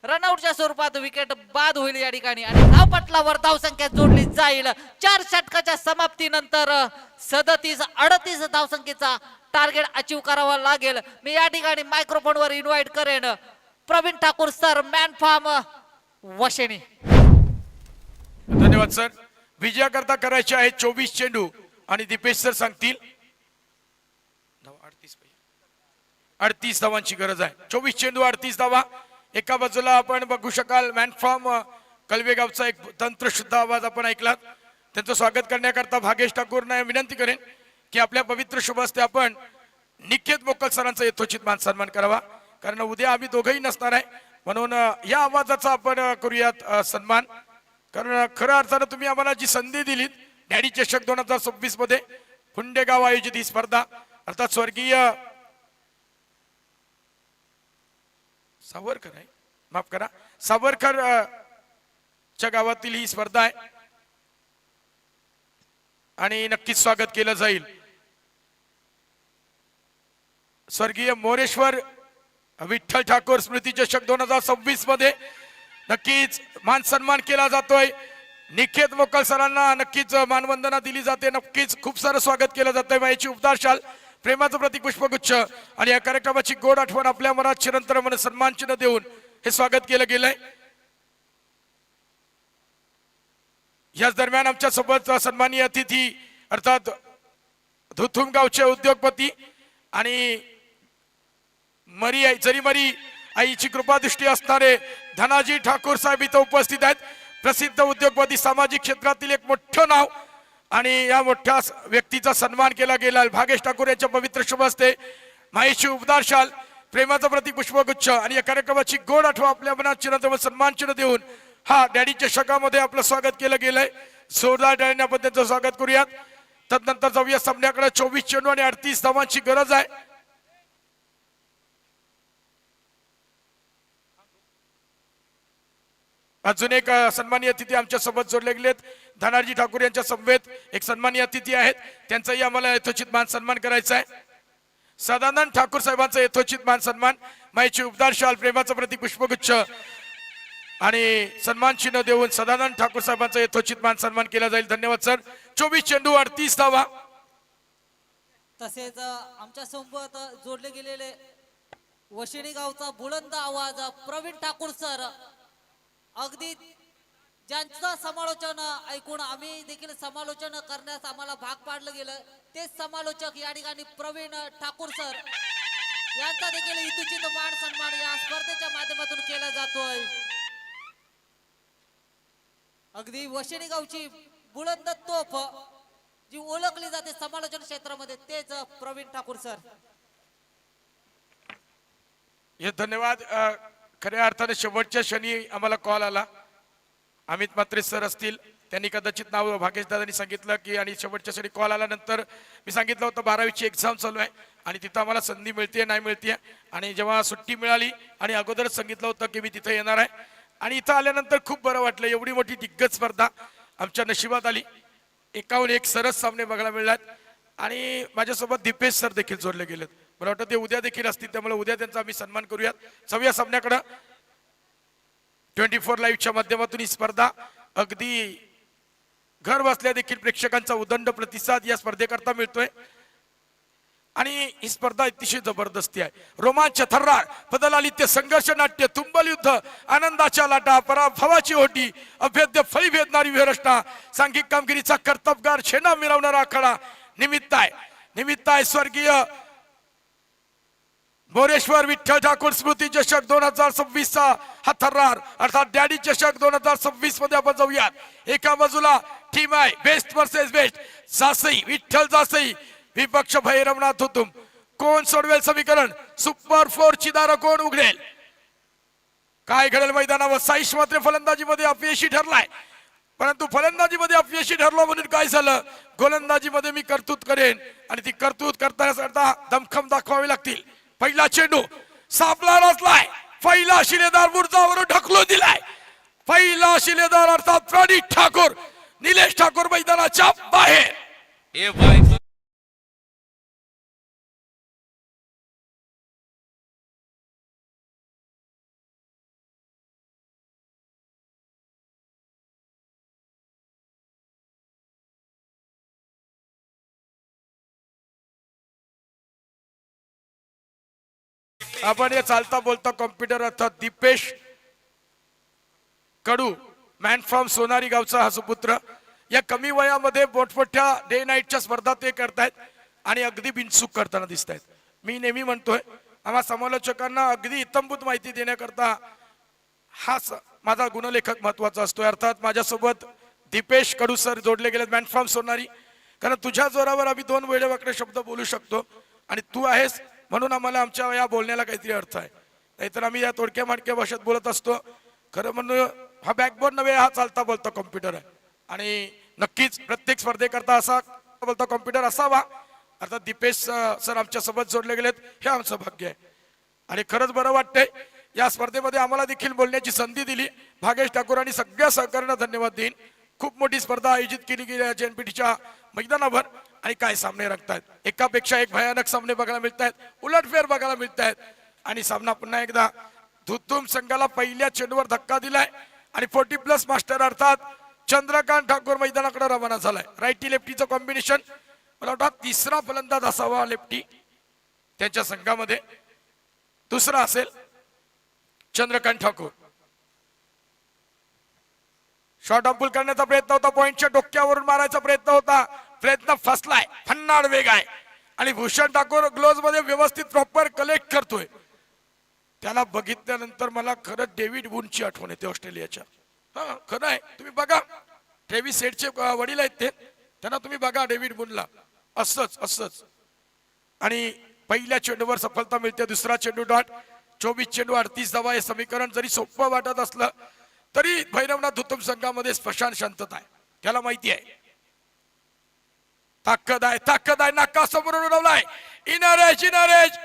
Speaker 1: रनआउटच्या स्वरूपात विकेट बाद होईल या ठिकाणी आणि धावपटलावर धावसंख्या जोडली जाईल. 4 षटकाच्या समाप्तीनंतर 37-38 धावसंख्येचा टार्गेट अचीव करावा लागेल. मी या ठिकाणी मायक्रोफोनवर इन्व्हाइट करेन Praveen Thakur sir, man farm Vasheni.
Speaker 2: धन्यवाद सर. विजयाकरता करायचे आहेत 24 चेंडू आणि दीपेश सर सांगतील 38 धावांची गरज आहे. 24 चेंडू 38 धावा. एका बाजूला आपण बघू शकाल मॅन फॉर्म कलवेगावचा एक तंत्रशुद्ध आवाज आपण ऐकलात. त्यांचं स्वागत करण्याकरता भागेश ठाकूरना विनंती करेन की आपल्या पवित्र शुभ हस्ते आपण निकेत मोकल सरांचा यथोचित मान सन्मान करावा, कारण उद्या आम्ही दोघंही नसणार आहे. म्हणून या आवाजाचा आपण करूयात सन्मान, कारण खऱ्या अर्थानं तुम्ही आम्हाला जी संधी दिलीत डॅडी चषक 2026 मध्ये पुंडेगाव आयोजित ही स्पर्धा, अर्थात स्वर्गीय सावरकर आहे, माफ करा, सावरकर च्या गावातील ही स्पर्धा आहे आणि नक्कीच स्वागत केलं जाईल. स्वर्गीय मोरेश्वर विठ्ठल ठाकूर स्मृती चषक 2026 मध्ये नक्कीच मान सन्मान केला जातोय. निकेत मोकल सरांना नक्कीच मानवंदना दिली जाते. नक्कीच खूप सारं स्वागत केलं जातंय. मायेची उपदार शाल, प्रेमाचं प्रतीक पुष्पगुच्छ आणि या कार्यक्रमाची गोड आठवण आपल्या मनात चिरंतन मन सन्मान चिन्ह देऊन हे स्वागत केलं गेलंय. याच दरम्यान आमच्या सोबत सन्माननीय अतिथी अर्थात धुथुम गावचे उद्योगपती आणि मरी आई जरी मरी आईची कृपादृष्टी असणारे धनाजी ठाकूर साहेब इथं उपस्थित आहेत. प्रसिद्ध उद्योगपती, सामाजिक क्षेत्रातील एक मोठं नाव आणि या मोठ्या व्यक्तीचा सन्मान केला गेला. भागेश ठाकूर यांच्या पवित्र शुभ हस्ते मायेची उपदार शाल, प्रेमाचं प्रतीक पुष्पगुच्छ आणि या कार्यक्रमाची गोड आठवण आपल्या मनात चिरंतन सन्मान चिन्ह देऊन हा डॅडी चषकामध्ये आपलं स्वागत केलं गेलंय. जोरदार टाळ्यांनी आपण त्यांचं स्वागत करूयात. तदनंतर जाऊया सामन्याकडे. 24 चेंडू आणि 38 धावांची गरज आहे. अजून एक सन्माननीय अतिथी आमच्या सोबत जोडले गेलेत. धनाजी ठाकूर यांच्या समवेत एक सन्माननीय अतिथी आहेत, त्यांचाही आम्हाला यथोचित मान सन्मान करायचा आहे. सदानंद ठाकूर साहेबांचा यथोचित मान सन्मान, मायेची उपदार शाल, प्रेमाचं प्रतीक पुष्पगुच्छ आणि सन्मान चिन्ह देऊन सदानंद ठाकूर साहेबांचा यथोचित मान सन्मान केला जाईल. धन्यवाद सर. 24 चेंडू 38 धावा.
Speaker 1: तसेच आमच्या सोबत जोडले गेलेले वशिणी गावचा बुलंद आवाज प्रवीण ठाकूर सर, अगदी ज्यांचं समालोचन ऐकून आम्ही देखील समालोचन करण्यास आम्हाला भाग पाडलं गेलं, तेच समालोचक या ठिकाणी प्रवीण ठाकूर सर यांचा देखील इतुचित मान सन्मान या स्पर्धेच्या माध्यमातून केला जातोय. अगदी वशिणी गावची बुलंद तोफ जी ओळखली जाते समालोचन क्षेत्रामध्ये, तेच प्रवीण ठाकूर सर.
Speaker 2: हे धन्यवाद. खऱ्या अर्थाने शेवटच्या क्षणी आम्हाला कॉल आला. अमित म्हात्रे सर असतील, त्यांनी कदाचित नाव भागेश दादांनी सांगितलं की, आणि शेवटच्या क्षणी कॉल आल्यानंतर मी सांगितलं होतं 12वीची एक्झाम चालू आहे आणि तिथं आम्हाला संधी मिळते नाही मिळते, आणि जेव्हा सुट्टी मिळाली आणि अगोदरच सांगितलं होतं की मी तिथे येणार आहे आणि इथं आल्यानंतर खूप बरं वाटलं. एवढी मोठी दिग्गज स्पर्धा आमच्या नशिबात आली. 51 सरस सामने बघायला मिळाले आणि माझ्यासोबत दीपेश सर देखील जोडले गेलेत. मला वाटतं ते उद्या देखील असतील, त्यामुळे उद्या त्यांचा आम्ही सन्मान करूयात. जाऊया सामन्याकडे. 24 लाईव्हच्या माध्यमातून ही स्पर्धा अगदी घर बसल्या देखील प्रेक्षकांचा उदंड प्रतिसाद या स्पर्धेकरता मिळतोय आणि ही स्पर्धा अतिशय जबरदस्ती आहे. रोमांच, थर्रार, बदलालित्य, संघर्ष नाट्य, तुंबल युद्ध, आनंदाच्या लाटा, पराभवाची ओटी, अभेद्य फळी भेदणारी विरचना, सांघिक कामगिरीचा कर्तबगार छेना मिरवणारा आखाडा. निमित्त आहे स्वर्गीय मोरेश्वर विठ्ठल ठाकूर स्मृती चषक 2026 चा हा थर्रार, अर्थात डॅडी चषक 2026 मध्ये आपण जाऊयात. एका बाजूला टीम आहे best versus best, Jasai Vitthal Jasai, विपक्ष भैरवनाथ हुतुम. कोण सोडवेल समीकरण? सुपर 4 ची दारं कोण उघडेल? काय घडेल मैदानावर? साईश मात्र फलंदाजीमध्ये अपयशी ठरलाय. परंतु फलंदाजीमध्ये अपयशी ठरलो म्हणून काय झालं, गोलंदाजीमध्ये मी कर्तृत्व करेन आणि ती कर्तृत्व करता दमखम दाखवावी लागतील. पहिला चेंडू सापला रचलाय, पहिला शिलेदार बुरजावरून ढकलून दिलाय. पहिला शिलेदार अर्थात प्रणित ठाकूर, निलेश ठाकूर मैदानाच्या बाहेर.
Speaker 3: ए भाई
Speaker 2: आपण हे चालता बोलता कॉम्प्युटर अर्थात दीपेश कडू, मॅन फ्रॉम सोनारी गावचा हा सुपुत्र, या कमी वयामध्ये मोठमोठ्या डे नाईटच्या स्पर्धा ते करतायत आणि अगदी बिनचूक करताना दिसत आहेत. मी नेहमी म्हणतोय आम्हा समालोचकांना अगदी इत्तमभूत माहिती देण्याकरता हाच माझा गुणलेखक महत्वाचा असतो. अर्थात माझ्यासोबत दीपेश कडू सर जोडले गेले, मॅन फ्रॉम सोनारी. कारण तुझ्या जोरावर आम्ही दोन वेडेवाकडे शब्द बोलू शकतो आणि तू आहेस म्हणून आम्हाला आमच्या या बोलण्याला काहीतरी अर्थ आहे, नाहीतर आम्ही या तोडक्या माडक्या भाषेत बोलत असतो. खरं म्हणून हा बॅकबोन नव्हे, हा चालता बोलता कॉम्प्युटर आहे आणि नक्कीच प्रत्येक स्पर्धेकरता असा बोलता कॉम्प्युटर असावा. अर्थात दीपेश सर आमच्या सोबत जोडले गेलेत, हे आमचं भाग्य आहे आणि खरंच बरं वाटतंय. या स्पर्धेमध्ये आम्हाला देखील बोलण्याची संधी दिली. भागेश ठाकूर आणि सगळ्या सहकार्यांना धन्यवाद देईन. खूप मोठी स्पर्धा आयोजित केली गेली आहे JNPTच्या मैदानावर आणि काय सामने रंगतायत, एकापेक्षा एक भयानक सामने बघायला मिळत आहेत, उलटफेर बघायला मिळत आहेत. आणि सामना पुन्हा एकदा धुतुम संघाला पहिल्या चेंडूवर धक्का दिलाय आणि 40+ मास्टर अर्थात चंद्रकांत ठाकूर मैदानाकडे रवाना झालाय. राईटी लेफ्टीचं कॉम्बिनेशन, मला वाटतं तिसरा फलंदाज असावा लेफ्टी त्यांच्या संघामध्ये, दुसरा असेल चंद्रकांत ठाकूर. शॉर्ट ऑफ पुल करण्याचा प्रयत्न होता, पॉइंटच्या डोक्यावरून मारायचा प्रयत्न होता, प्रयत्न फसलाय. फन्नाड वेग आहे आणि भूषण ठाकूर ग्लोव्ज मध्ये व्यवस्थित प्रॉपर कलेक्ट करतोय. त्याला बघितल्यानंतर मला खरं डेव्हिड वूनची आठवण येते ऑस्ट्रेलियाच्या. हा खरं आहे, तुम्ही बघा ट्रेव्हिस हेडचे वडील आहेत ते, त्यांना तुम्ही बघा डेव्हिड वूनला असंच. आणि पहिल्या चेंडूवर सफलता मिळते, दुसरा चेंडू डॉट, 24 चेंडू 38 धावा. हे समीकरण जरी सोपं वाटत असलं तरी भैरवनाथ धुतुम संघामध्ये स्पशान शांतता आहे. त्याला माहिती आहे ताकद आहे, नाका समोरून उडवलाय, इनर एज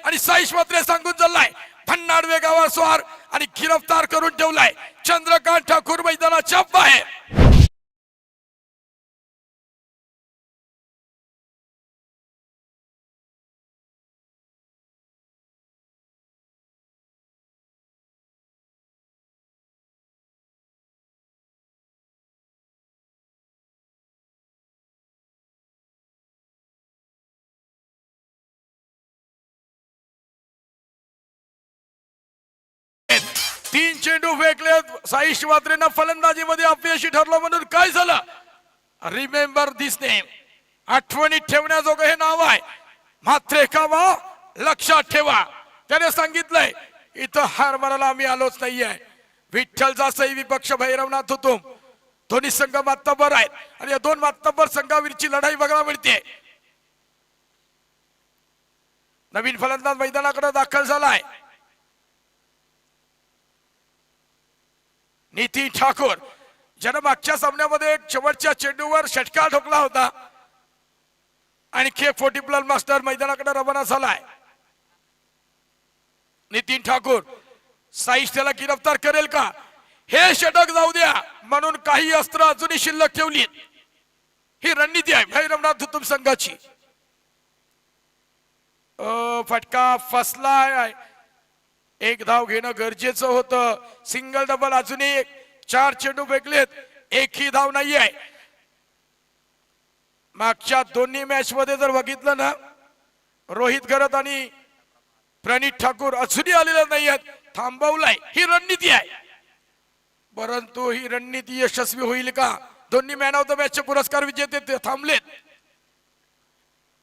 Speaker 2: आणि साईश मात्रे सांगून चाललाय. भन्नाड वेगावर स्वार आणि गिरफ्तार करून ठेवलाय. चंद्रकांत ठाकूर मैदानाच्या बाहेर. तीन चेंडू फेकलेत, साईश मात्रेनं फलंदाजीमध्ये अपयशी ठरलो म्हणून काय झालं, रिमेंबर दिस नेम, आठवणीत ठेवण्याजोगं हे नाव आहे. मात्रे कामा लक्षात ठेवा. त्याने सांगितलंय इथं हार मारायला आम्ही आलोच नाहीये. विठ्ठलचा सही विपक्ष भैरवनाथ धुतुम, दोन्ही संघ मातब्बर आहेत आणि या दोन मातब्बर संघाविरची लढाई बघायला मिळते. नवीन फलंदाज मैदानाकडे दाखल झालाय, नितीन ठाकूर, ज्यानं मागच्या सामन्यामध्ये एक शेवटच्या चेंडूवर षटकार ठोकला होता आणि खेप 40+ मास्टर मैदानाकडे रवाना झालाय. नितीन ठाकूर, साईश त्याला गिरफ्तार करेल का, हे षटक जाऊ द्या म्हणून काही अस्त्र अजूनही शिल्लक ठेवली. ही रणनीती आहे भैरवनाथ धुतुम संघाची. फटका फसलाय, एक धाव घेणं गरजेचं होतं. सिंगल डबल, अजूनही 4 चेंडू फेकलेत, एकही धाव नाहीये. मागच्या दोन्ही मॅच मध्ये जर बघितलं ना, रोहित गरत आणि प्रणित ठाकूर अजूनही आलेले नाही आहेत, थांबवलाय. ही रणनीती आहे, परंतु ही रणनीती यशस्वी होईल का. दोन्ही मॅन ऑफ द मॅच चे पुरस्कार विजेते ते थांबलेत.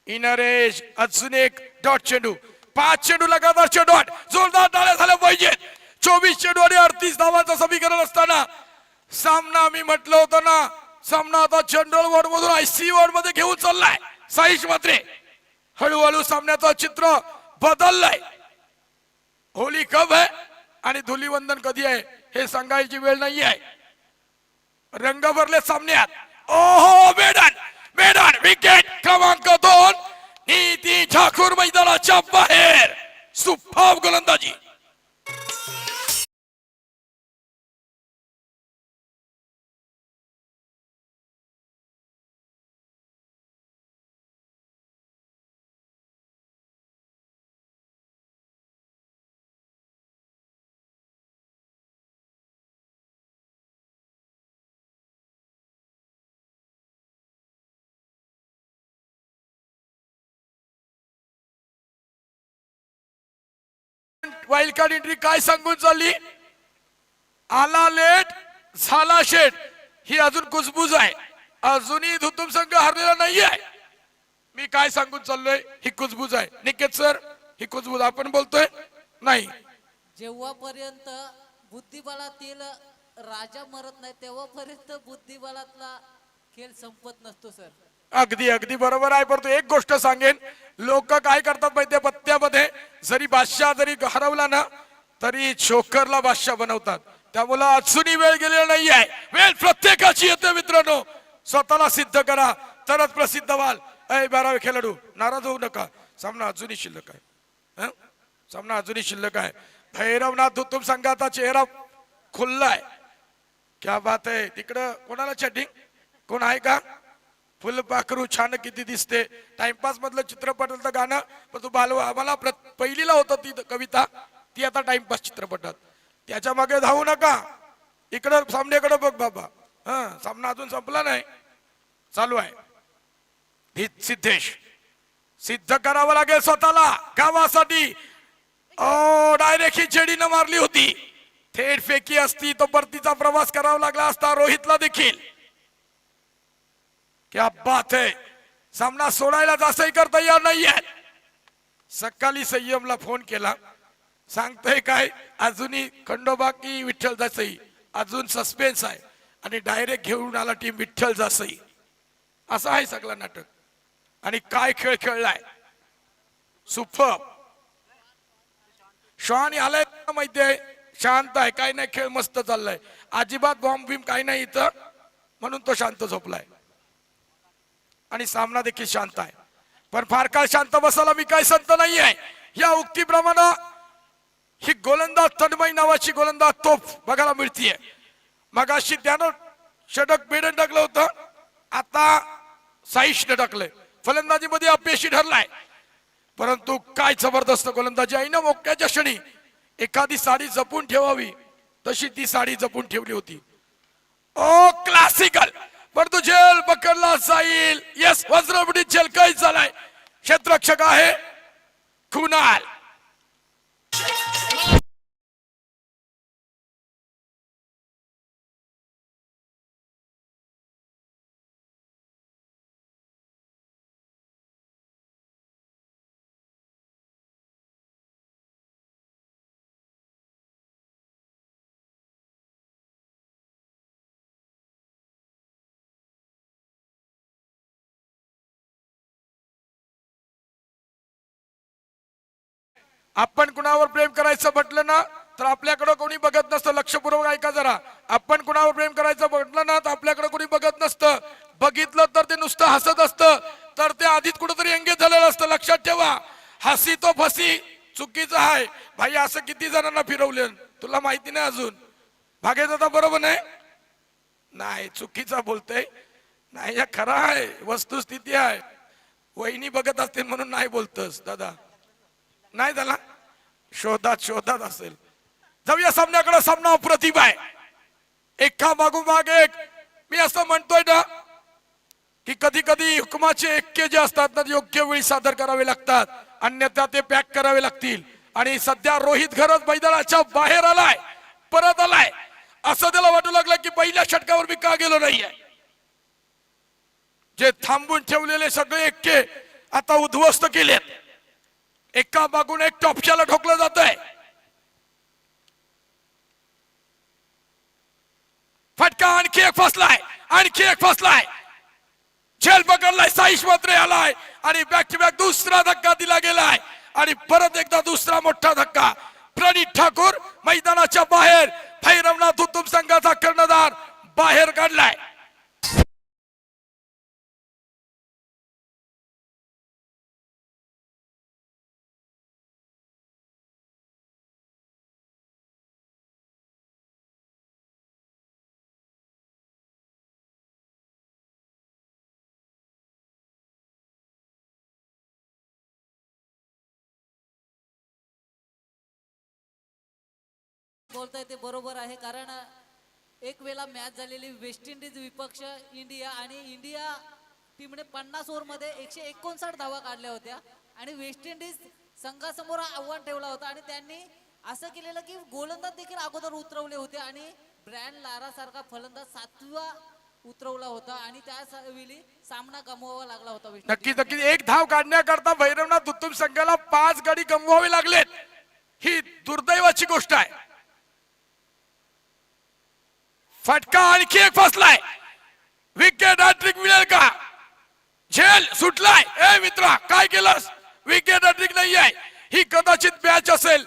Speaker 2: इनरेश, अजून एक डॉट चेंडू, 5 चेंडू लगातारचे डॉट, जोरदार टाळ्या झाल्या पाहिजेत. 24 चेंडू आणि 38 धावांचं समीकरण असताना सामना, आम्ही म्हटलं होतं ना, सामना आता जनरल वॉर्ड मधून ICU वॉर्ड मध्ये घेऊन चाललाय. साईश मात्रे हळूहळू सामन्याचं चित्र बदललंय. होली कब आहे आणि धुलीवंदन कधी आहे हे सांगायची वेळ नाही आहे. रंग भरले सामन्यात. ओहो मेडन मेडन विकेट क्रमांक 2. नीती ठाकूर मैदानाच्या बाहेर. सुपर गोलंदाजी. वाईल्ड कार्ड एंट्री काय सांगून चालली. आला लेट झाला शेट. ही अजून कुजबूज आहे. अजूनही धुतुम संघ हरलेला नाहीये. मी काय सांगून चाललोय ही कुजबूज आहे. निकेत सर ही कुजबूज आपण बोलतोय नाही.
Speaker 1: जेव्हापर्यंत बुद्धिबळातील राजा मरत नाही तेव्हापर्यंत बुद्धिबळातला खेळ संपत नसतो सर.
Speaker 2: अगदी अगदी बरोबर आहे. परंतु एक गोष्ट सांगेन, लोक काय करतात माहितीये, पत्त्यामध्ये जरी बादशाह जरी हरवला ना तरी छोकरला बादशाह बनवतात. त्यामुळे अजूनही वेळ गेलेला नाही आहे. वेळ प्रत्येकाची येते मित्रांनो. स्वतःला सिद्ध करा तरच प्रसिद्ध व्हाल. 12 खेळाडू नाराज होऊ नका. सामना अजूनही शिल्लक आहे. सामना अजूनही शिल्लक आहे. भैरवनाथ धुतुम संघाचा चेहरा खुल्लाय. क्या बात आहे. तिकडं कोणाला चॅटिंग कोण आहे का. फुलपाखरू छान किती दिसते. टाइमपास मधलं चित्रपटातलं गाणं पण तू बालवा आम्हाला पहिलीला होतं ती कविता, ती आता टाइमपास चित्रपटात. त्याच्या मागे धावू नका. इकडं सामन्याकडे बघ बाबा. सामना अजून संपला नाही, चालू आहे. सिद्धेश सिद्ध करावं लागेल स्वतःला गावासाठी. डायरेक्ट ही चेडीनं मारली होती. थेट फेकी असती तो परतीचा प्रवास करावा लागला असता रोहितला देखील. क्या बात है. सामना सोडायला जास्तही करता येणार नाहीये. सकाळी संयमला फोन केला, सांगतोय काय अजूनही खंडोबा की विठ्ठल जासई अजून सस्पेन्स आहे आणि डायरेक्ट घेऊन आला टीम विठ्ठल जासई. असं आहे सगळं नाटक. आणि काय खेळ खेळलाय. सुपर. शॉन आलाय माहितीये, शांत आहे, काय नाही, खेळ मस्त चाललाय, अजिबात बॉम्ब बिम काही नाही इथं, म्हणून तो शांत झोपलाय. आणि सामना देखील शांत आहे. पण फार काळ शांत बसायला मी काय संत नाही आहे. या उक्तीप्रमाणे ही गोलंदाज तन्मय नावाची गोलंदाज तोफ बघायला मिळतीये. मगाशी त्यानं षटक बेडन टाकलं होतं, आता साईशने टाकलंय. फलंदाजीमध्ये अपयशी ठरलाय. परंतु काय जबरदस्त गोलंदाजी आहे ना. मोक्याच्या क्षणी एखादी साडी जपून ठेवावी तशी ती साडी जपून ठेवली होती. ओ क्लासिकल. परंतु झेल पकडला जाईल. येस, वज्रमुठी झेल काही झालाय. क्षेत्ररक्षक आहे कुणाल. आपण कुणावर प्रेम करायचं म्हटलं ना तर आपल्याकडे कोणी बघत नसतं. लक्षपूर्वक ऐका जरा. आपण कुणावर प्रेम करायचं म्हटलं ना तर आपल्याकडे कोणी बघत नसतं. बघितलं तर ते नुसतं हसत असतं, तर ते आधीच कुठेतरी एंगेज झालेलं असतं. लक्षात ठेवा. हसी तो फसी चुकीचं आहे भाई. असं किती जणांना फिरवले तुला माहिती नाही अजून. भागे दादा बरोबर नाही. नाही चुकीचा बोलतोय. नाही या खरं आहे, वस्तुस्थिती आहे. वहिनी बघत असतील म्हणून नाही बोलतस दादा. नाही झाला शोधात शोधात असेल. जाऊया सामन्याकडे. सामना अप्रतिम आहे. एका मागोमाग एक. मी असं म्हणतोय ना की कधी कधी हुकमाचे एक्के जे असतात ना योग्य वेळी सादर करावे लागतात, अन्यथा ते पॅक करावे लागतील. आणि सध्या रोहित घरच मैदानाच्या बाहेर आलाय, परत आलाय. असं त्याला वाटू लागलं की पहिल्या षटकावर मी का गेलो नाहीये. जे थांबून ठेवलेले सगळे एक्के आता उद्ध्वस्त केलेत. एका मागून एक टॉपच्याला ठोकलं जात आहे. फटका आणखी एक फसलाय, आणखी एक फसलाय. झेल पकडलाय. साईश मात्रे आलाय आणि बॅक टू बॅक दुसरा धक्का दिला गेलाय. आणि परत एकदा दुसरा मोठा धक्का. प्रणित ठाकूर मैदानाच्या बाहेर. भैरवनाथ धुतुम संघाचा कर्णधार बाहेर काढलाय.
Speaker 1: बोलताय ते बरोबर आहे, कारण एक वेळा मॅच झालेली वेस्ट इंडिज विपक्ष इंडिया, आणि इंडिया टीमने 50 ओव्हर मध्ये 159 धावा काढल्या होत्या आणि वेस्ट इंडिज संघासमोर आव्हान ठेवला होता आणि त्यांनी असं केलेलं की गोलंदाज देखील अगोदर उतरवले होते आणि ब्रॅन लारा सारखा फलंदाज 7वा उतरवला होता आणि त्या वेळी सामना गमवावा लागला होता वेस्ट
Speaker 2: नक्कीच नक्कीच. एक धाव काढण्याकरता भैरवनाथ उत्तम संघाला 5 गडी गमवावे लागलेत. ही दुर्दैवाची गोष्ट आहे. फटका आणखी एक फसलाय. विकेट हॅट्रिक मिळेल का? झेल सुटलाय. ए मित्रा काय केलंस? विकेट हॅट्रिक नाही आहे. ही कदाचित मॅच असेल.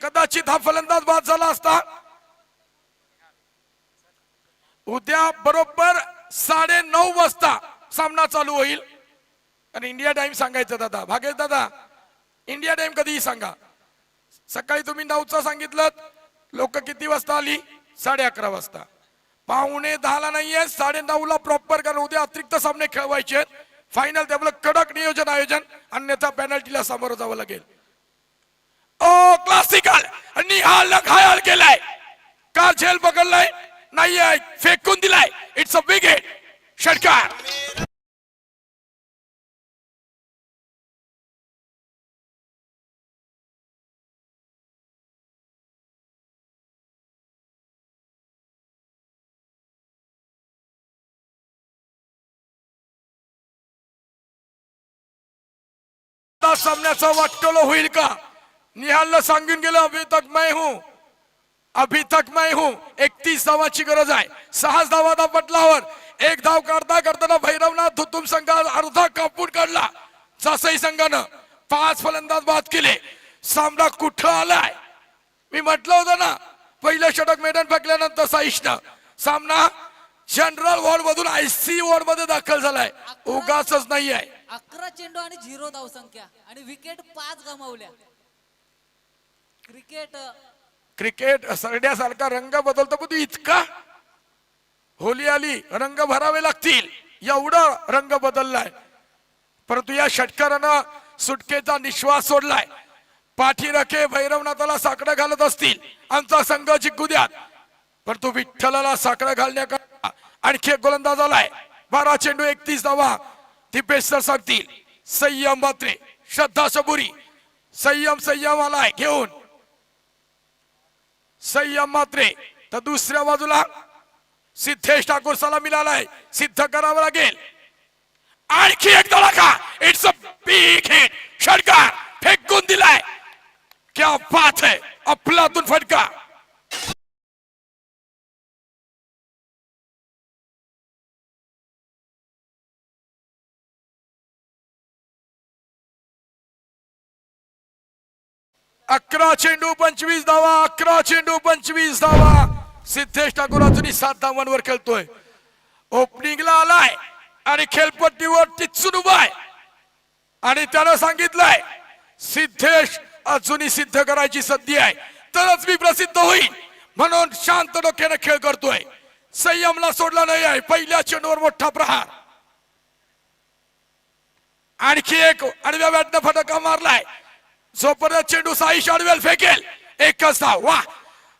Speaker 2: कदाचित हा फलंदाज बाद झाला असता. उद्या बरोबर 9:30 वाजता सामना चालू होईल. आणि इंडिया टाइम सांगायचं दादा. भागेश दादा, इंडिया टाइम कधीही सांगा. सकाळी तुम्ही 9चा सांगितलं. लोक किती वाजता आली? 11:30 वाजता. 9:45 नाहीये, 9:30 प्रॉपर, कारण उद्या अतिरिक्त सामने खेळवायचे. फायनल त्यामुळे कडक नियोजन आयोजन, अन्यथा पेनल्टीला सामोरं जावं लागेल. ओ क्लासिकल निहाल घायल केलाय का? झेल पकडलाय नाही आहे, फेकून दिलाय. It's a big hit. षटकार. सामन्याचा वाटोळ होईल का? निहालला सांगून गेलं अभी तक मैं हूं, अभी तक मैं हूं. 31 धावाची गरज आहे. 6 धावा पटलावर. एक धाव काढता करताना भैरवनाथ उत्तम संघ अर्धा कापून काढला. जासई संघानं 5 फलंदाज बाद केले. सामना कुठं आलाय? मी म्हटलं होतं ना, पहिलं षटक मैदान फेकल्यानंतर साईशनं सामना जनरल वॉर्ड मधून आयसी वॉर्ड मध्ये दाखल झालाय. उगाच नाही आहे.
Speaker 1: 11 चेंडू आणि 0 धाव संख्या आणि विकेट 5 गमावल्या.
Speaker 2: क्रिकेट सरड्यासारखा रंग बदलतो, पण इतका होली आली रंग भरावे लागतील एवढा रंग बदललाय. परंतु या षटकारानं सुटकेचा निश्वास सोडलाय. पाठीराखे भैरवनाथाला साकडं घालत असतील. आमचा संघ जिंकू द्या. परंतु विठ्ठलाला साकडं घालण्याकरता आणखी एक गोलंदाज आलाय. 12 चेंडू 31 धावा. दीपेश सर सांगतील. संयम मात्रे, श्रद्धा सबुरी. संयम आलाय घेऊन. संयम मात्रे. तर दुसऱ्या बाजूला सिद्धेश ठाकूर सलामी आलाय. सिद्ध करावं लागेल. आणखी एक धडाका. It's a big hit. षटकार फेकून दिलाय. क्या बात है. अफलातून फटका. अकरा चेंडू 25 धावा. 11 चेंडू 25 धावा. सिद्धेश ठाकूर अजूनही 7 धावांवर खेळतोय. ओपनिंगला आलाय आणि खेळपट्टीवर टिचून उभाय आणि त्यानं सांगितलंय सिद्धेश अजूनही सिद्ध करायची संधी आहे, तरच मी प्रसिद्ध होईल. म्हणून शांत डोक्याने खेळ करतोय. संयमला सोडला नाही आहे. पहिल्या चेंडूवर मोठा प्रहार. आणखी एक आडव्या बॅटनं फटका मारलाय. जोपर्यंत चेंडू साईश आडवेल फेकेल. एकच धाव. वा,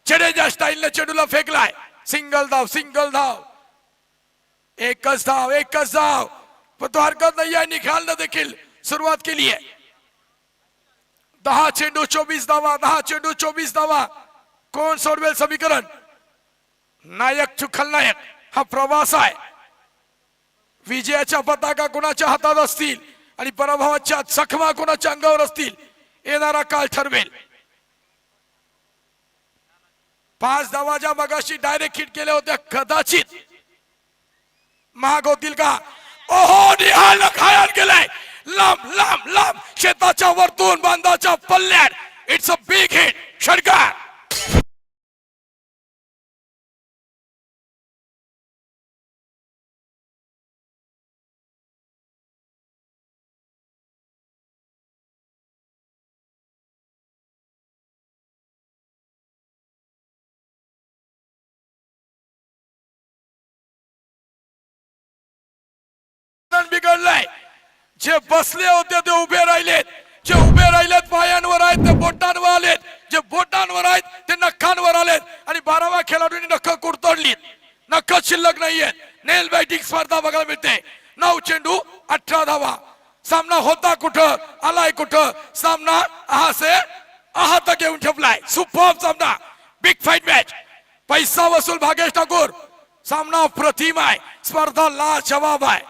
Speaker 2: जडेजा स्टाईलने चेंडूला फेकलाय. सिंगल धाव. एकच धाव. पण तो हरकत नाही आहे. निघालनं देखील सुरुवात केली आहे. 10 चेंडू 24 धावा. 10 चेंडू 24 धावा. कोण सोडवेल समीकरण? नायक चु खलनायक हा प्रवास आहे. विजयाच्या पताका कोणाच्या हातात असतील आणि पराभवाच्या जखमा कोणाच्या अंगावर असतील, येणारा काळ ठरवेल. 5 धावाच्या मगाशी डायरेक्ट हिट केल्या होत्या, कदाचित महाग होतील का? ओहो, निहाल घायल केलाय. लांब शेताच्या वरतून बांधाच्या पल्ल्यात. It's a big hit. षटकार. बिघडलाय. जे बसले होते ते उभे राहिलेत, जे उभे राहिलेत पायांवर आहेत ते बोटांवर आलेत, जे बोटांवर आहेत ते नखांवर आलेत आणि 12व्या खेळाडूंनी नख कुरतडलीत. नख शिल्लक नाहीयेत. नेल बॅटिंग स्पर्धा बघायला मिळते. 9 चेंडू 18 धावा. सामना होता कुठं आलाय कुठं. सामना आहा से आहा तक येऊन ठेवलाय. सुपर सामना, बिग फाईट मॅच. पैसा वसूल भागेश ठाकूर. सामना अप्रतिम आहे. स्पर्धा लाजवाब आहे.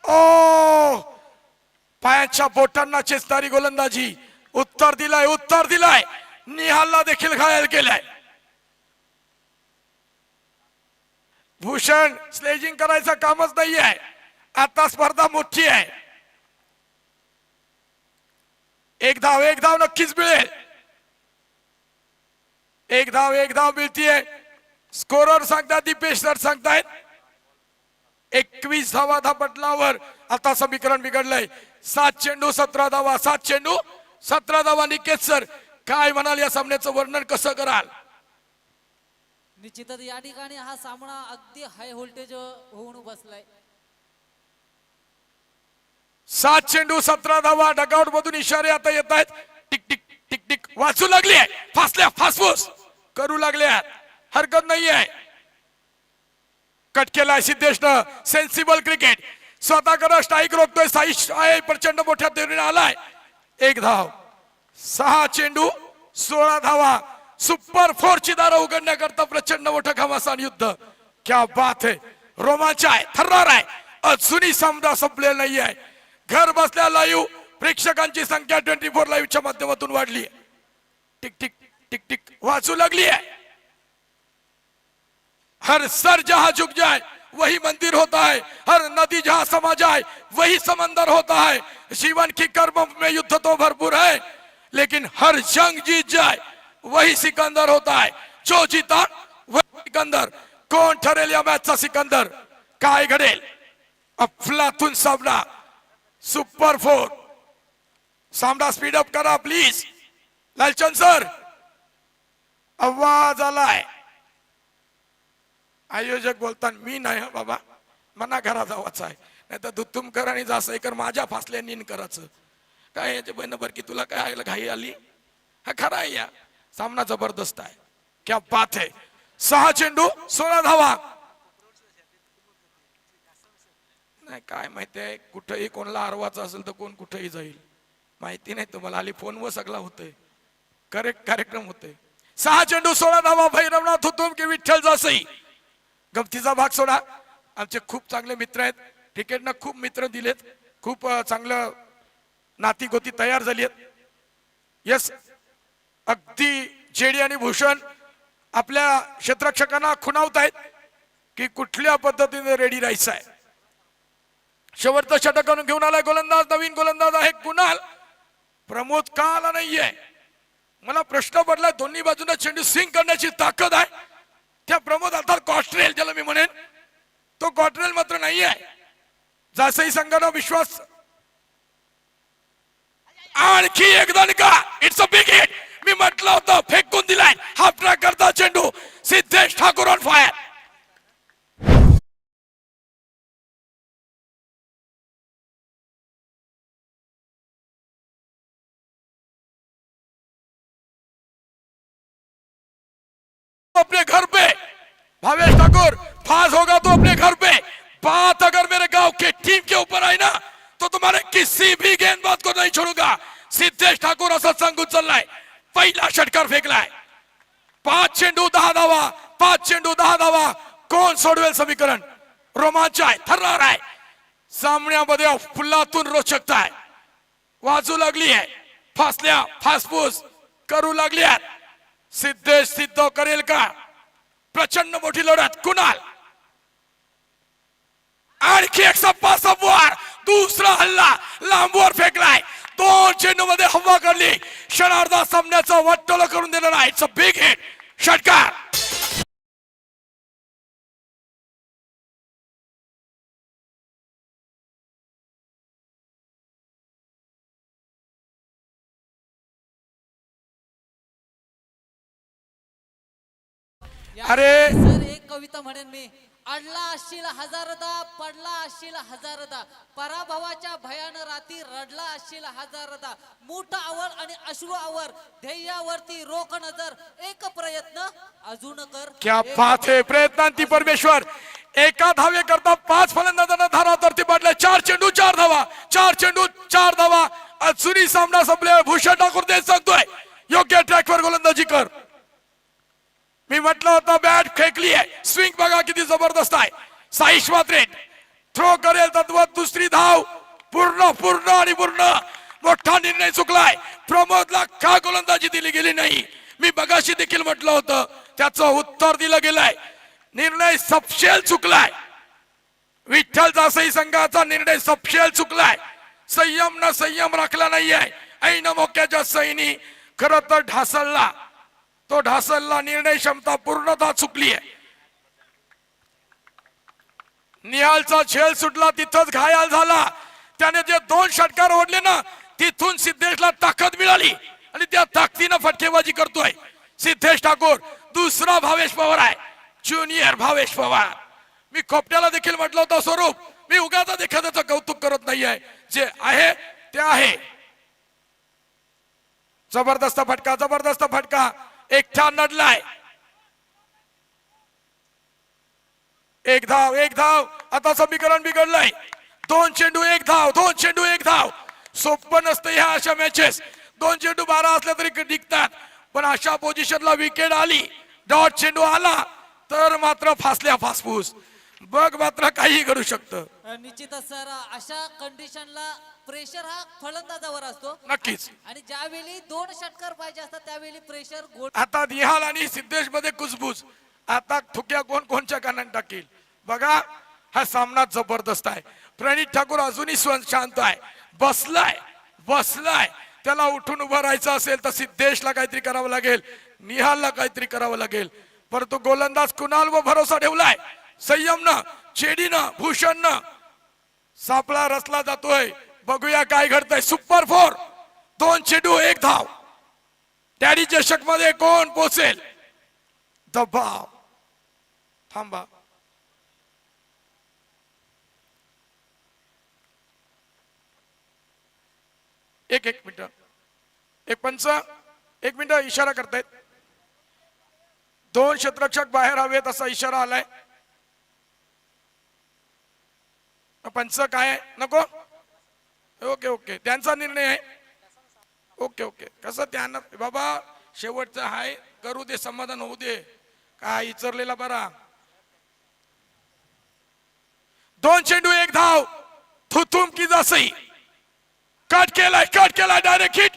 Speaker 2: ओ पायाच्या बोटांना चेस्तारी गोलंदाजी. उत्तर दिलाय, उत्तर दिलाय. निहालला देखील घायल केलाय. भूषण स्लेजिंग करायचं कामच नाही आहे. आता स्पर्धा मोठी आहे. एक धाव नक्कीच मिळेल. एक धाव मिळतीये. स्कोरर सांगतात, दीपेश सर सांगतायत 21 धावा धापटलावर आता समीकरण बिघडलंय. 7 चेंडू 17 धावा. 7 चेंडू 17 धावा. निकेत सर काय म्हणाल, या सामन्याचं वर्णन कसं कराल?
Speaker 1: निश्चितच या ठिकाणी हा सामना अगदी हाय व्होल्टेज होऊन बसलाय.
Speaker 2: 7 चेंडू 17 धावा. डगआउट मधून इशारे आता येत आहेत. टिक टिक टिक टिक वाचू लागली आहे. फासल्या फासफूस करू लागल्या. हरकत नाहीये. कट केलाय सिद्धेशनं. Sensible cricket. स्वतःकडे स्ट्राईक रोखतोय. साईश आहे प्रचंड मोठ्या तेवरीने आलाय. 1 धाव. 6 चेंडू 16 धावा. सुपर 4 ची दारं उघडण्याकरता प्रचंड मोठं घमासान युद्ध. क्या बात है. रोमांच आहे, थर्रार आहे. अजूनही सामना संपलेला नाही आहे. घर बसल्या लाईव्ह प्रेक्षकांची संख्या 24 लाईव्हच्या माध्यमातून वाढली. टिक टिक टिक टिक वाचू लागली आहे. हर सर जहां झुक जाए वही मंदिर होता है. हर नदी जहां समा जाए वही समंदर होता है. जीवन की कर्म में युद्ध तो भरपूर है, लेकिन हर जंग जीत जाए वही सिकंदर होता है. जो जीता वही सिकंदर. कोण ठरेल या मॅचचा सिकंदर? काय घडेल? अफलातून सामना. सुपर 4. सामना स्पीड अप करा प्लीज. लालचंद सर आवाज आलाय. आयोजक बोलताना मी नाही बाबा, मना घरा जावाच आहे. नाही तर दुत्तुमकर आणि जासईकर माझ्या फासल्या नीन करायचं काय. याच्या बहिण बर की तुला काय घाई आली. हा खरा आहे. या सामना जबरदस्त आहे. क्या बात है. 6 चेंडू 16 धावा. नाही काय माहितीये, कुठेही कोणाला हरवायचं असेल तर कोण कुठेही जाईल. माहिती नाही तुम्हाला. आली फोनवर सगळा होतोय. करेक्ट कार्यक्रम होते. 6 चेंडू 16 धावा. भैरवनाथ हुतुम की विठ्ठल जासई. गमतीचा भाग सोडा. आमचे खूप चांगले मित्र आहेत. क्रिकेटनं खूप मित्र दिलेत. खूप चांगलं नाती गोती तयार झाली आहेत. यस अगदी जेडी आणि भूषण आपल्या क्षेत्ररक्षकांना खुणावत आहेत की कुठल्या पद्धतीने रेडी राहायचं आहे. शेवटचं षटक घेऊन आलाय गोलंदाज. नवीन गोलंदाज आहे कुणाल. प्रमोद का आला नाहीये मला प्रश्न पडलाय. दोन्ही बाजूने चेंडू स्विंग करण्याची ताकद आहे त्या प्रमोद अर्थात कॉस्ट्रेल ज्याला मी म्हणेन तो कॉस्ट्रेल मात्र नाही आहे. जासई संघानं विश्वास. आणखी एक दणका. It's a big hit. मी म्हटलं होतं फेकून दिलाय. हाफ ट्रॅक करता चेंडू. Siddhesh Thakur on fire. अपने घर पे भावेश ठाकुर फास होगा तो अपने घर पे. बात अगर मेरे गांव के टीम के ऊपर आई ना तो तुम्हारे किसी भी गेंदबाज को नहीं छोड़ूंगा. सिद्धेश ठाकूर असं सांगून चाललाय. पहिला षटकार फेकलाय. 5 चेंडू 10 धावा. 5 चेंडू 10 धावा. कोण सोडवेल समीकरण? रोमांच आहे, थर्रार आहे. सामन्यामध्ये फुलातून रोचकता आहे. वाजू लागली आहे. फासल्या फासफूस करू लागल्या. सिद्धेश सिद्ध करेल का? प्रचंड मोठी लढत. कुणाल आणखी एक सप्पा संवार. दुसरा हल्ला लांबवर फेकलाय. 2 चेंडू मध्ये हवा काढली. क्षणार्धात सामन्याचा वाटोळा करून दिलेला आहे. It's a big hit. षटकार. अरे
Speaker 1: सर एक कविता म्हणेन मी. अडला असशील हजारदा, पडला असशील हजारदा, पराभवाच्या भयान राती रडला असशील हजारदा, मूठ आवर आणि अश्रू आवर, ध्येयावरती रोख नजर, एक प्रयत्न अजून कर.
Speaker 2: क्या बात है, प्रयत्नांती परमेश्वर. एका धावे करता 5 फलंदाजांना धारावरती पडले. 4 चेंडू 4 धावा, 4 चेंडू 4 धावा. अजूनही सामना संपले. भूषण ठाकूर ते सांगतोय योग्य ट्रॅकवर गोलंदाजी कर. मी म्हटलं होतं बॅट फेकली आहे, स्विंग बघा किती जबरदस्त आहे. साईश मात्रे थ्रो करेल तत्व, दुसरी धाव पूर्ण पूर्ण आणि पूर्ण. मोठा निर्णय चुकलाय. प्रमोदला का गोलंदाजी दिली गेली नाही, मी बघाशी देखील म्हटलं होतं, त्याचं उत्तर दिलं गेलंय. निर्णय सपशेल चुकलाय. विठ्ठल जासई संघाचा निर्णय सपशेल चुकलाय. संयम न संयम राखला नाहीये. ऐन मोक्याच्या सैनी खरं तर ढासळला. तो ढासळला, निर्णय क्षमता पूर्णतः चुकली आहे. निहालचा झेल सुटला, तिथंच घायल झाला. त्याने जे 2 षटकार ओढले ना, तिथून सिद्धेशला ताकद मिळाली आणि त्या ताकदीनं फटकेबाजी करतोय सिद्धेश ठाकूर. दुसरा भावेश पवार आहे, ज्युनियर भावेश पवार. मी खोपट्याला देखील म्हटलं होतं स्वरूप, मी उगाच एखाद्याचं कौतुक करत नाहीये, जे आहे ते आहे. जबरदस्त फटका, जबरदस्त फटका. एकटा नडलाय. एक धाव, एक धाव. आता समीकरण बिघडलंय. 2 चेंडू 1 धाव, 2 चेंडू 1 धाव. सोपं नसतं ह्या अशा मॅचेस. 2 चेंडू 12 असल्या तरी टिकतात, पण अशा पोझिशनला विकेट आली, डॉट चेंडू आला तर मात्र फासल्या फासफूस. बघ मात्र काही घडू शकतं.
Speaker 1: निश्चितच सर, अशा कंडिशनला प्रेशर हा फलंदाजावर असतो
Speaker 2: नक्कीच.
Speaker 1: आणि ज्यावेळी 2 षटकार पाहिजे असतात त्यावेळी प्रेशर गोल.
Speaker 2: आता निहाल आणि सिद्धेश मध्ये कुजबूज. आता थुक्या कोण कोणच्या कानात टाकेल बघा. हा सामना जबरदस्त आहे. प्रणित ठाकूर अजूनही शांत आहे, बसलाय बसलाय. त्याला उठून उभं राहायचं असेल तर सिद्धेशला काहीतरी करावं लागेल, निहालला काहीतरी करावं लागेल. परंतु गोलंदाज कुणाल व भरोसा ठेवलाय. संयमनं, चेडीनं, भूषणनं सापळा रचला जातोय. बघूया काय घडतंय. सुपर 4, 2 चेंडू 1 धाव. डॅडी चषक मध्ये कोण पोहोचेल. दबाव. थांबा. एक मिनिट. एक पंच 1 मिनिट इशारा करतायत. 2 क्षेत्ररक्षक बाहेर हवेत असा इशारा आलाय. पंच काय नको. ओके ओके, त्यांचा निर्णय आहे. Okay okay. कसं त्यांना बाबा शेवटचं आहे, करू दे, समाधान होऊ दे. काय विचारलेला बरा. 2 चेंडू 1 धाव. थुथुम की जसई कट केलाय डायरेक्ट हिट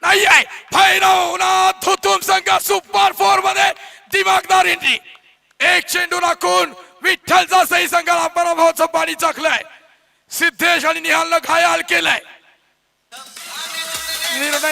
Speaker 2: नाही आहे. भैरवनाथ थुथुम संघ सुपर 4 मध्ये दिमागदार एंट्री. 1 चेंडू राखून विठ्ठल जासई संघाला पराभवाचं पाणी चाखलंय. सिद्धेश आणि निहालनं घायल केलंय. निर्णय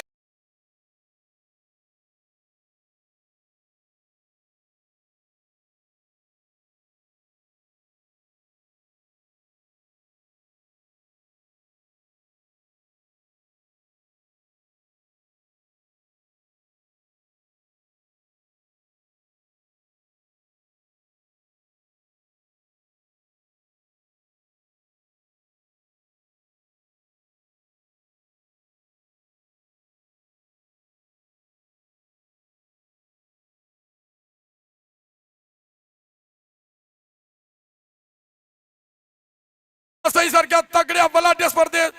Speaker 2: सारख्या तगड्या बलाढ्य स्पर्धेत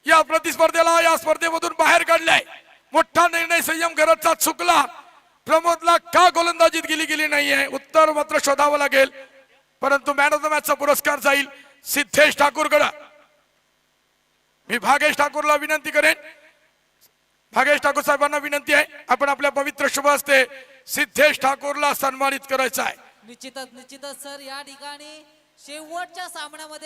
Speaker 2: या प्रतिस्पर्धेला, या स्पर्धेमधून बाहेर काढलाय. मोठा निर्णय संयम घरचा चुकला. प्रमोदला का गोलंदाजीत गेली नाहीये, उत्तर मात्र शोधावं लागेल. परंतु मॅन ऑफ द मॅचचा पुरस्कार जाईल सिद्धेश ठाकूरकडे. मी भागेश ठाकूरला विनंती करेन. भागेश ठाकूर साहेबांना विनंती आहे, आपण आपल्या पवित्र शुभ हस्ते सिद्धेश ठाकूरला सन्मानित करायचं आहे.
Speaker 1: निश्चितच निश्चितच सर, या ठिकाणी शेवटच्या सामन्यामध्ये